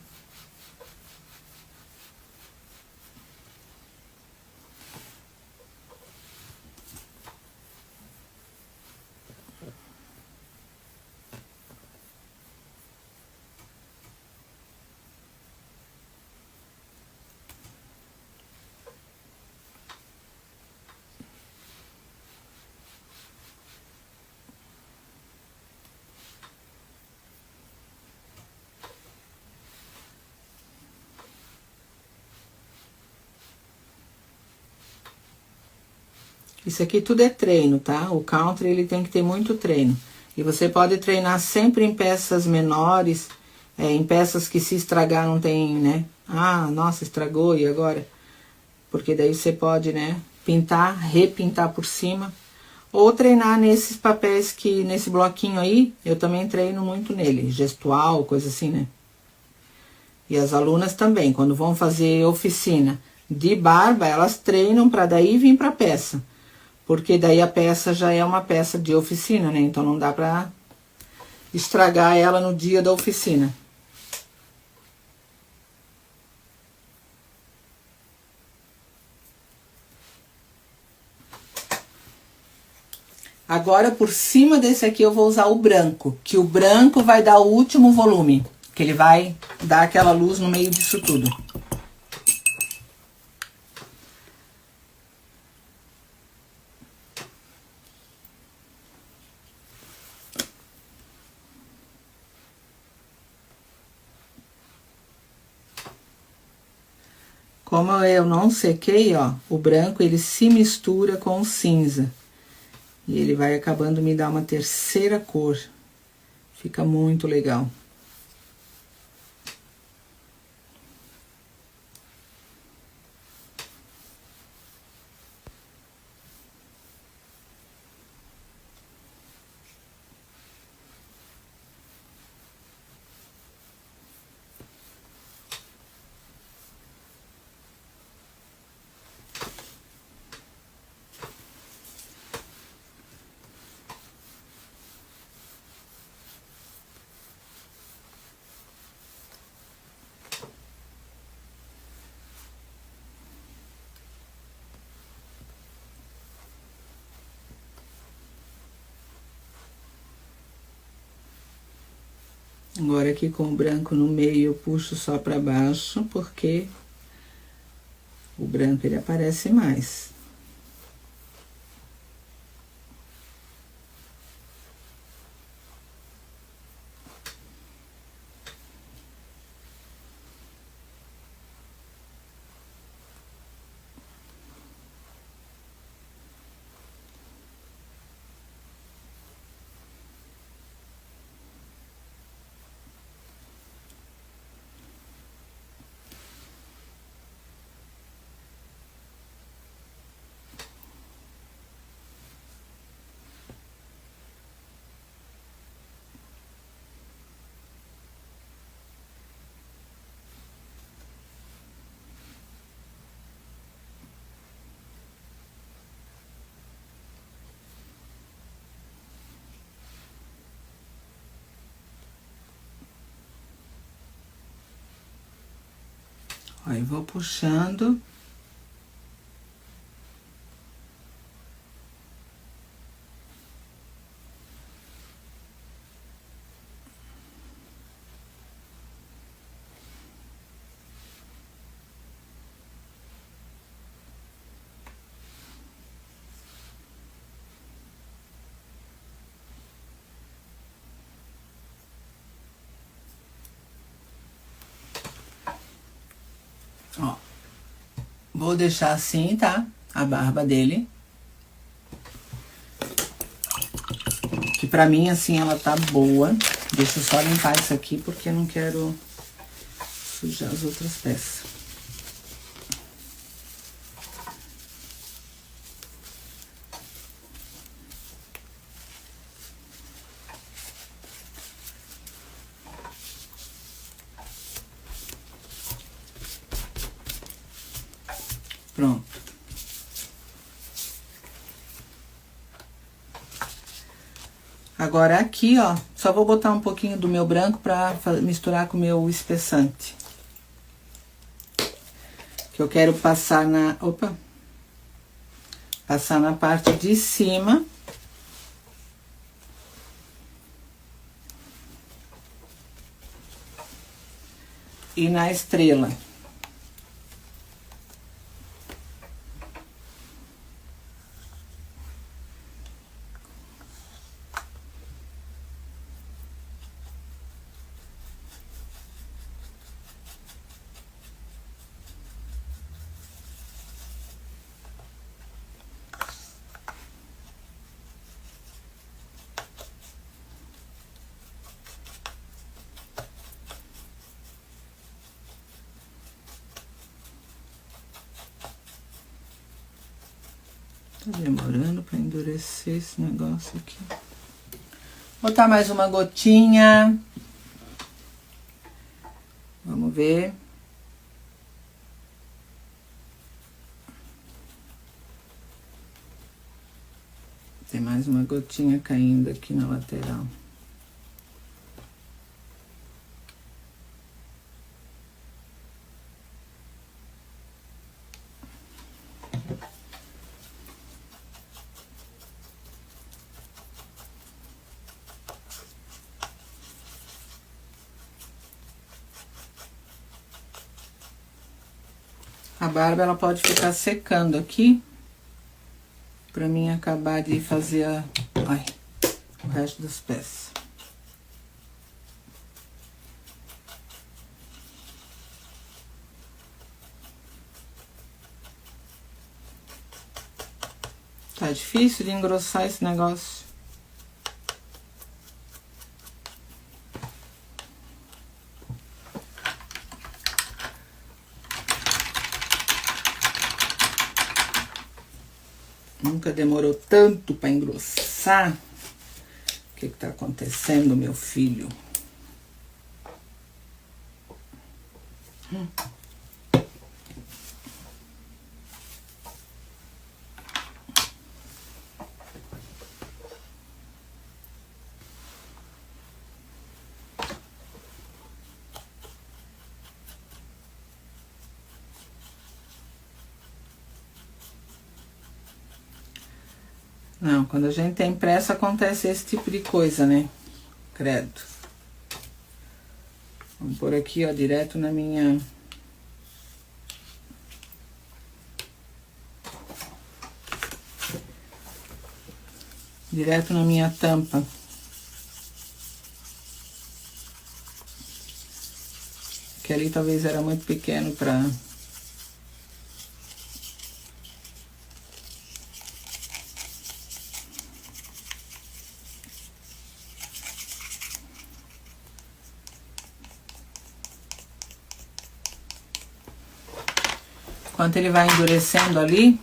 Isso aqui tudo é treino, tá? O country, ele tem que ter muito treino. E você pode treinar sempre em peças menores, em peças que se estragar não tem, né? Ah, nossa, estragou, e agora? Porque daí você pode, né, pintar, repintar por cima. Ou treinar nesses papéis que, nesse bloquinho aí, eu também treino muito nele. Gestual, coisa assim, né? E as alunas também, quando vão fazer oficina de barba, elas treinam para daí vir pra peça. Porque daí a peça já é uma peça de oficina, né? Então não dá pra estragar ela no dia da oficina. Agora, por cima desse aqui, eu vou usar o branco. Que o branco vai dar o último volume. Que ele vai dar aquela luz no meio disso tudo. Como eu não sequei, ó, o branco ele se mistura com o cinza. E ele vai acabando me dar uma terceira cor. Fica muito legal. Agora aqui com o branco no meio eu puxo só pra baixo, porque o branco ele aparece mais. Aí vou puxando. Ó, vou deixar assim, tá? A barba dele. Que pra mim, assim, ela tá boa. Deixa eu só limpar isso aqui, porque eu não quero sujar as outras peças. Pronto. Agora aqui, ó, só vou botar um pouquinho do meu branco pra misturar com o meu espessante. Que eu quero passar na... Opa! Passar na parte de cima. E na estrela. Tá demorando pra endurecer esse negócio aqui. Botar mais uma gotinha. Vamos ver. Tem mais uma gotinha caindo aqui na lateral. A barba, ela pode ficar secando aqui, pra mim acabar de fazer o resto das peças. Tá difícil de engrossar esse negócio. Nunca demorou tanto para engrossar. O que tá acontecendo, meu filho? Não, quando a gente tem pressa acontece esse tipo de coisa, né? Credo. Vamos por aqui, ó, direto na minha... Direto na minha tampa. Que ali talvez era muito pequeno pra... Enquanto ele vai endurecendo ali,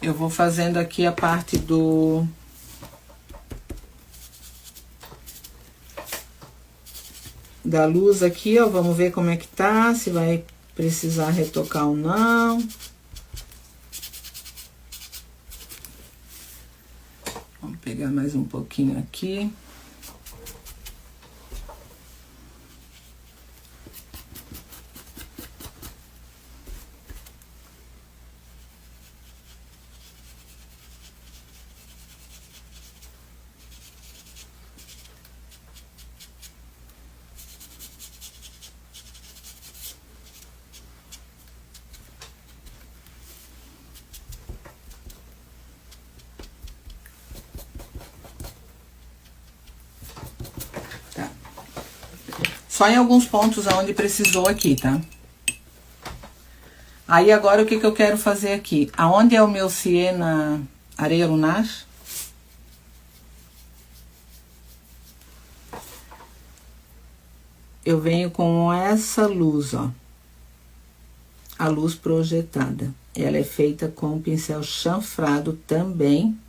eu vou fazendo aqui a parte da luz aqui, ó. Vamos ver como é que tá, se vai precisar retocar ou não. Vamos pegar mais um pouquinho aqui. Só em alguns pontos aonde precisou aqui, tá? Aí agora o que eu quero fazer aqui? Aonde é o meu Siena Areia Lunar? Eu venho com essa luz, ó. A luz projetada. Ela é feita com um pincel chanfrado também.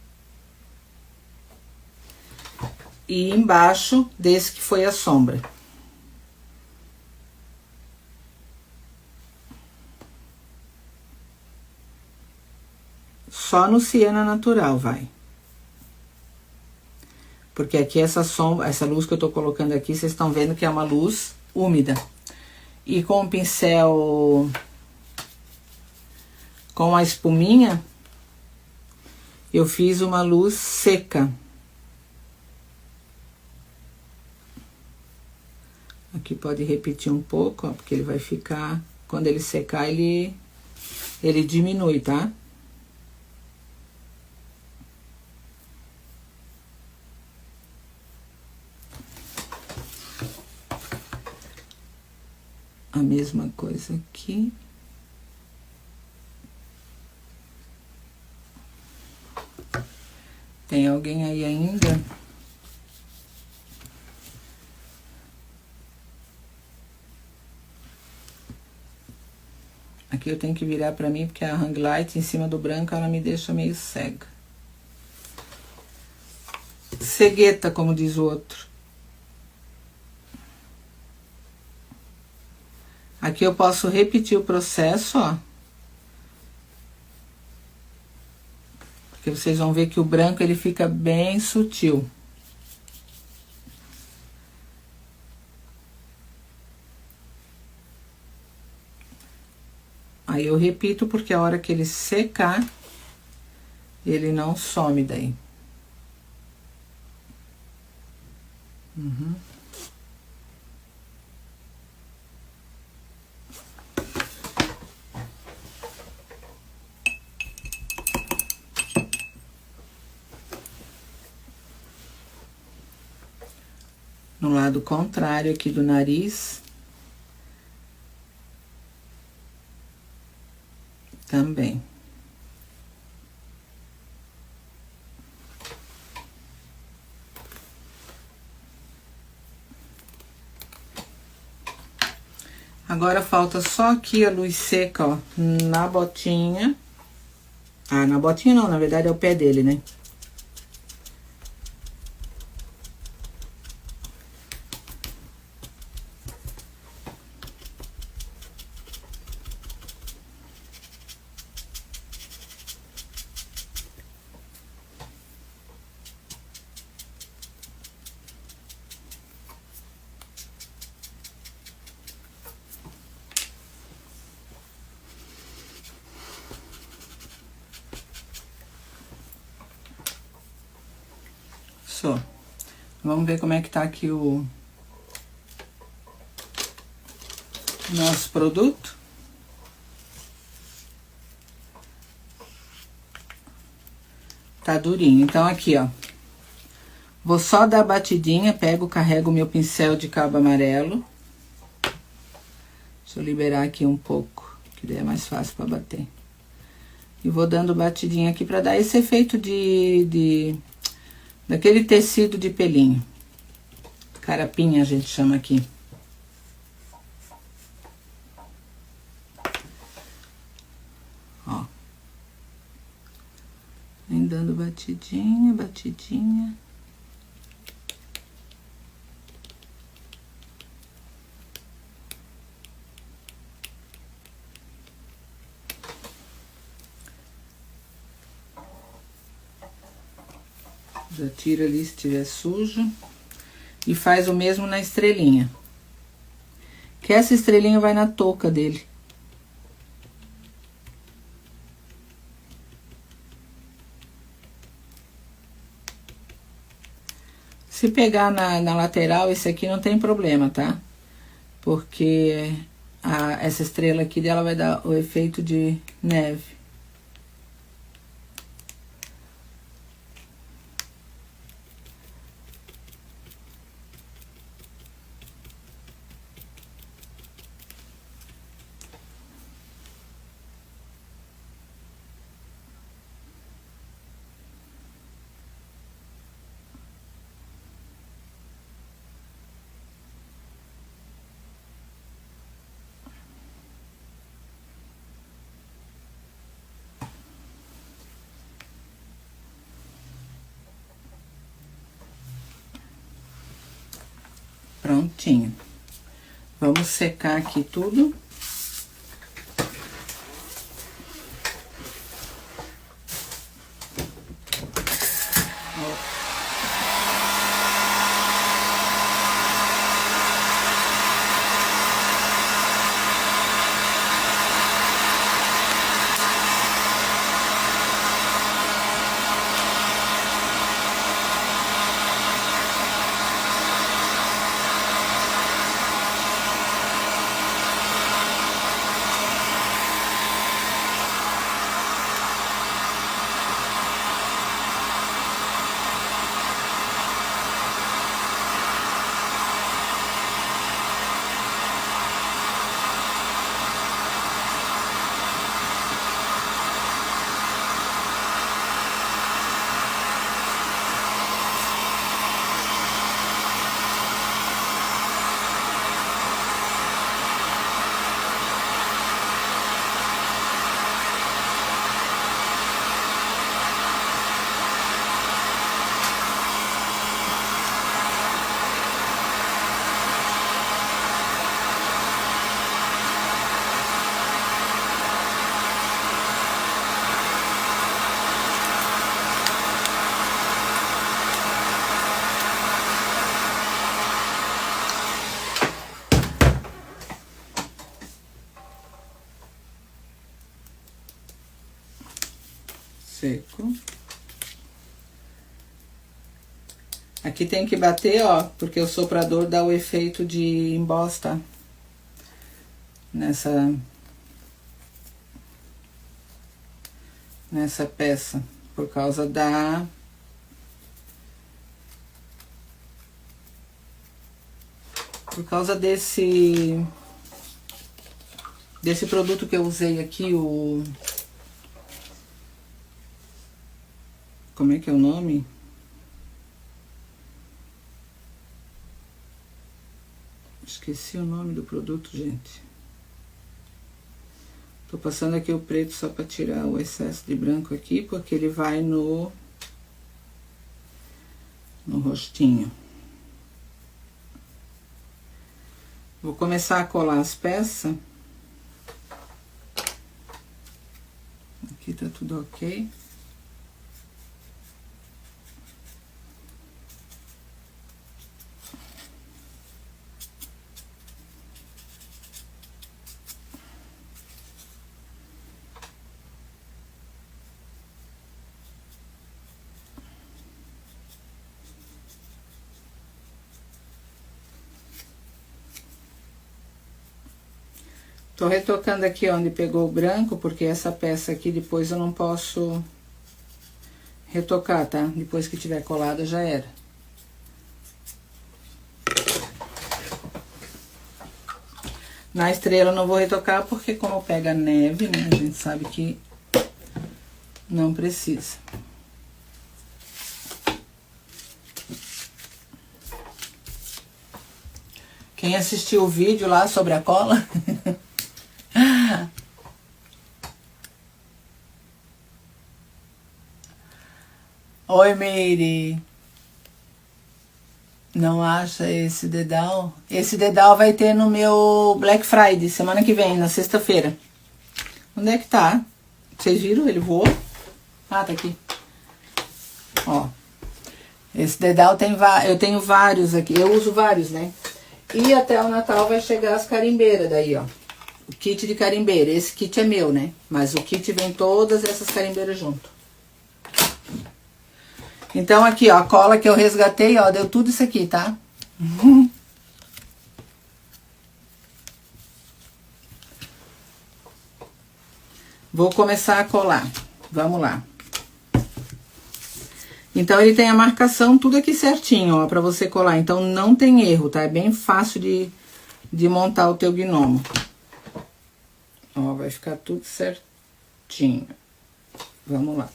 E embaixo desse que foi a sombra. Só no Siena Natural vai. Porque aqui essa sombra, essa luz que eu tô colocando aqui, vocês estão vendo que é uma luz úmida. E com o pincel, com a espuminha, eu fiz uma luz seca. Aqui pode repetir um pouco, ó, porque ele vai ficar, quando ele secar, ele diminui, tá? A mesma coisa aqui. Tem alguém aí ainda? Aqui eu tenho que virar pra mim, porque a hang light em cima do branco, ela me deixa meio cega. Cegueta, como diz o outro. Aqui eu posso repetir o processo, ó. Porque vocês vão ver que o branco, ele fica bem sutil. Aí eu repito, porque a hora que ele secar, ele não some daí. No lado contrário aqui do nariz. Também. Agora falta só aqui a luz seca, ó, na botinha. Ah, na botinha não, na verdade é o pé dele, né? Só. Vamos ver como é que tá aqui o nosso produto. Tá durinho. Então aqui, ó. Vou só dar batidinha, pego, carrego o meu pincel de cabo amarelo. Deixa eu liberar aqui um pouco, que daí é mais fácil pra bater. E vou dando batidinha aqui pra dar esse efeito daquele tecido de pelinho. Carapinha a gente chama aqui. Ó. Vem dando batidinha, batidinha. Já tira ali se estiver sujo. E faz o mesmo na estrelinha. Que essa estrelinha vai na touca dele. Se pegar na lateral, esse aqui não tem problema, tá? Porque essa estrela aqui dela vai dar o efeito de neve. Prontinho. Vamos secar aqui tudo. Seco. Aqui tem que bater, ó, porque o soprador dá o efeito de emboss, tá? Nessa peça, por causa desse produto que eu usei aqui, como é que é o nome? Esqueci o nome do produto, gente. Tô passando aqui o preto só pra tirar o excesso de branco aqui, porque ele vai no rostinho. Vou começar a colar as peças. Aqui tá tudo ok. Tô retocando aqui onde pegou o branco, porque essa peça aqui depois eu não posso retocar, tá? Depois que tiver colada já era. Na estrela eu não vou retocar, porque como pega neve, né? A gente sabe que não precisa. Quem assistiu o vídeo lá sobre a cola... Oi, Meire. Não acha esse dedal? Esse dedal vai ter no meu Black Friday, semana que vem, na sexta-feira. Onde é que tá? Vocês viram? Ele voou? Ah, tá aqui. Ó. Esse dedal tem eu tenho vários aqui. Eu uso vários, né? E até o Natal vai chegar as carimbeiras daí, ó. O kit de carimbeira. Esse kit é meu, né? Mas o kit vem todas essas carimbeiras junto. Então, aqui, ó, a cola que eu resgatei, ó, deu tudo isso aqui, tá? Vou começar a colar. Vamos lá. Então, ele tem a marcação tudo aqui certinho, ó, pra você colar. Então, não tem erro, tá? É bem fácil de montar o teu gnomo. Ó, vai ficar tudo certinho. Vamos lá.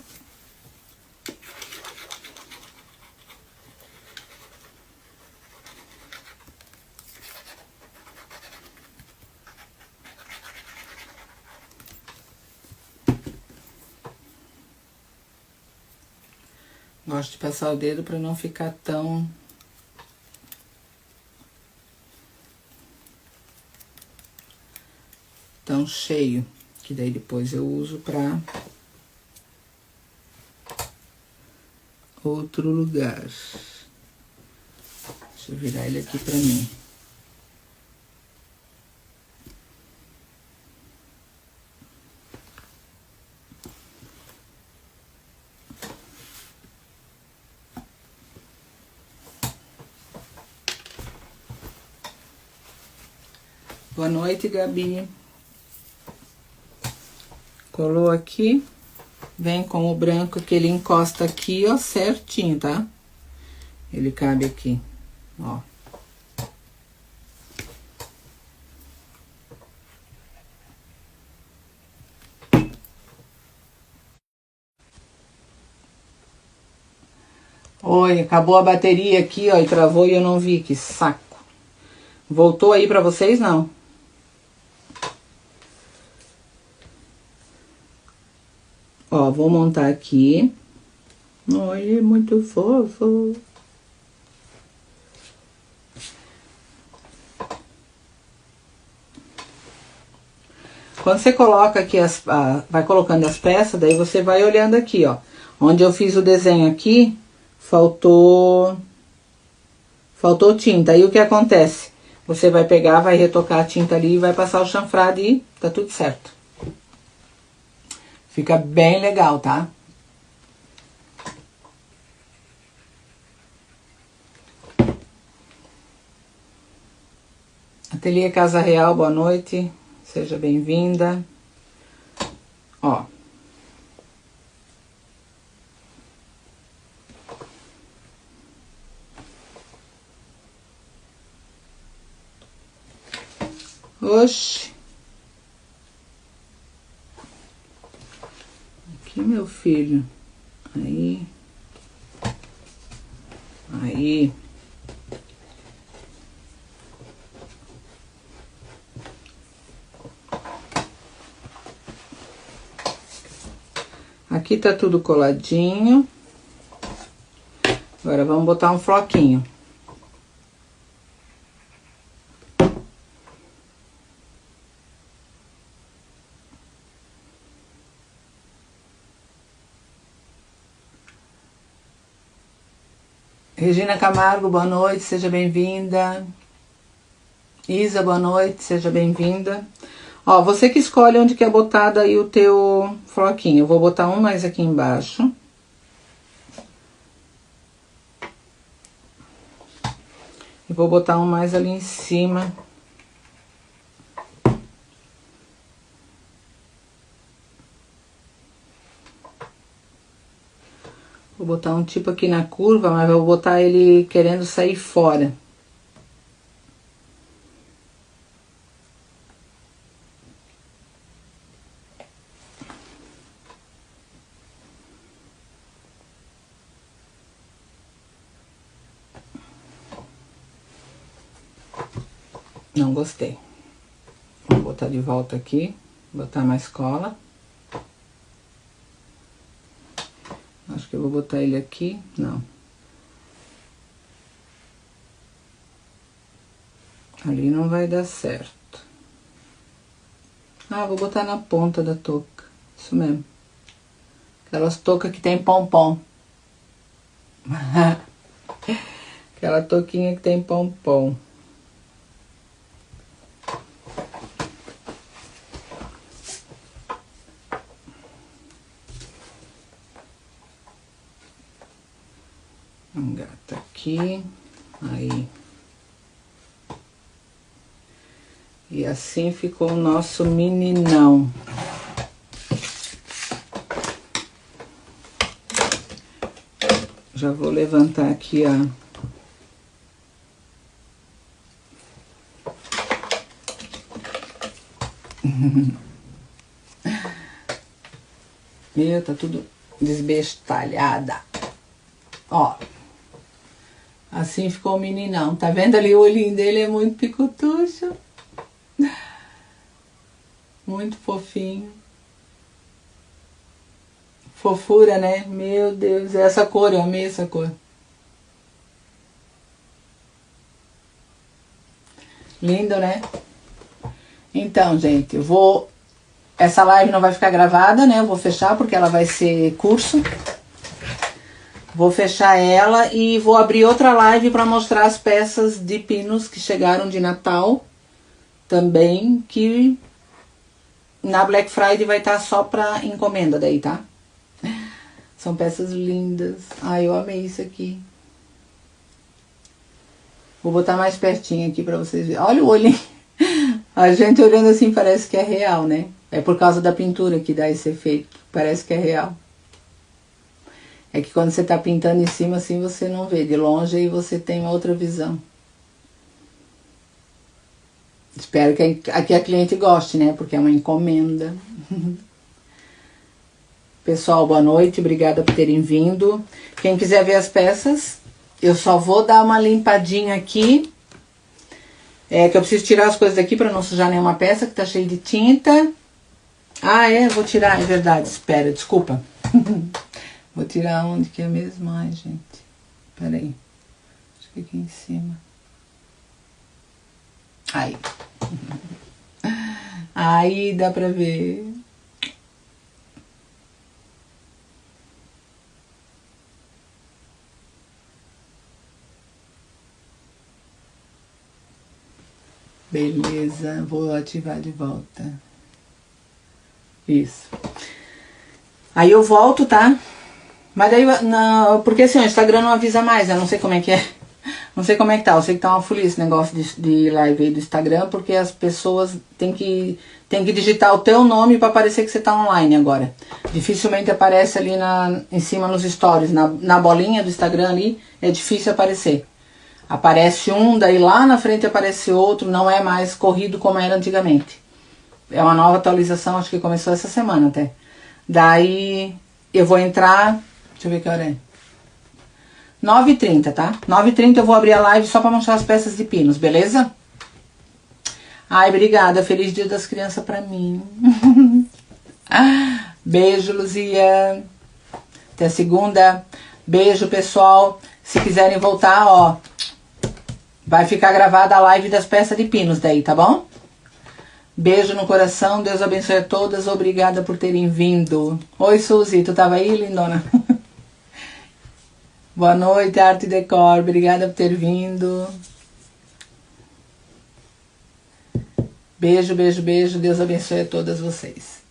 Gosto de passar o dedo pra não ficar tão cheio, que daí depois eu uso pra outro lugar. Deixa eu virar ele aqui pra mim. Boa noite, Gabi. Colou aqui. Vem com o branco que ele encosta aqui, ó, certinho, tá? Ele cabe aqui, ó. Oi, acabou a bateria aqui, ó, e travou e eu não vi, que saco. Voltou aí pra vocês, não? Ó, vou montar aqui. Olha, é muito fofo. Quando você coloca aqui, vai colocando as peças, daí você vai olhando aqui, ó. Onde eu fiz o desenho aqui, faltou tinta. Aí o que acontece? Você vai pegar, vai retocar a tinta ali e vai passar o chanfrado e tá tudo certo. Fica bem legal, tá? Ateliê Casa Real, boa noite. Seja bem-vinda. Ó. Oxi. Aqui, meu filho. Aí. Aí. Aqui tá tudo coladinho. Agora vamos botar um floquinho. Regina Camargo, boa noite, seja bem-vinda. Isa, boa noite, seja bem-vinda. Ó, você que escolhe onde quer botar daí o teu floquinho. Eu vou botar um mais aqui embaixo. E vou botar um mais ali em cima. Vou botar um tipo aqui na curva, mas vou botar ele querendo sair fora. Não gostei. Vou botar de volta aqui, botar mais cola. Acho que eu vou botar ele aqui, não. Ali não vai dar certo. Ah, vou botar na ponta da touca, isso mesmo. Aquelas toucas que tem pompom. Aquela touquinha que tem pompom. Engata aqui, aí. E assim ficou o nosso meninão. Já vou levantar aqui, ó. Meu, tá tudo desbestalhada. Ó. Assim ficou o meninão. Tá vendo ali o olhinho dele? É muito picutucho. Muito fofinho. Fofura, né? Meu Deus. Essa cor, eu amei essa cor. Lindo, né? Então, gente, eu vou... Essa live não vai ficar gravada, né? Eu vou fechar porque ela vai ser curso. Vou fechar ela e vou abrir outra live para mostrar as peças de pinos que chegaram de Natal também, que na Black Friday vai estar só para encomenda daí, tá? São peças lindas. Ai, eu amei isso aqui. Vou botar mais pertinho aqui para vocês verem. Olha o olhinho. A gente olhando assim parece que é real, né? É por causa da pintura que dá esse efeito. Parece que é real. É que quando você tá pintando em cima, assim, você não vê. De longe, aí você tem uma outra visão. Espero que aqui a cliente goste, né? Porque é uma encomenda. Pessoal, boa noite. Obrigada por terem vindo. Quem quiser ver as peças, eu só vou dar uma limpadinha aqui. É que eu preciso tirar as coisas daqui para não sujar nenhuma peça, que tá cheia de tinta. Ah, é? Vou tirar, é verdade. Espera, desculpa. Vou tirar onde que é mesmo? Ai, gente. Pera aí. Acho que aqui em cima. Aí. Aí dá pra ver. Beleza. Vou ativar de volta. Isso. Aí eu volto, tá? Mas daí, não, porque assim, o Instagram não avisa mais, eu não sei como é que é. Não sei como é que tá, eu sei que tá uma folia esse negócio de live aí do Instagram, porque as pessoas têm que digitar o teu nome pra parecer que você tá online agora. Dificilmente aparece ali em cima nos stories, na bolinha do Instagram ali, é difícil aparecer. Aparece um, daí lá na frente aparece outro, não é mais corrido como era antigamente. É uma nova atualização, acho que começou essa semana até. Daí eu vou entrar... Deixa eu ver que hora é. 9h30, tá? 9h30 eu vou abrir a live só pra mostrar as peças de pinos, beleza? Ai, obrigada. Feliz Dia das Crianças pra mim. Beijo, Luzia. Até segunda. Beijo, pessoal. Se quiserem voltar, ó, vai ficar gravada a live das peças de pinos daí, tá bom? Beijo no coração. Deus abençoe a todas. Obrigada por terem vindo. Oi, Suzy. Tu tava aí, lindona? Boa noite, Arte e Decor. Obrigada por ter vindo. Beijo, beijo, beijo. Deus abençoe a todas vocês.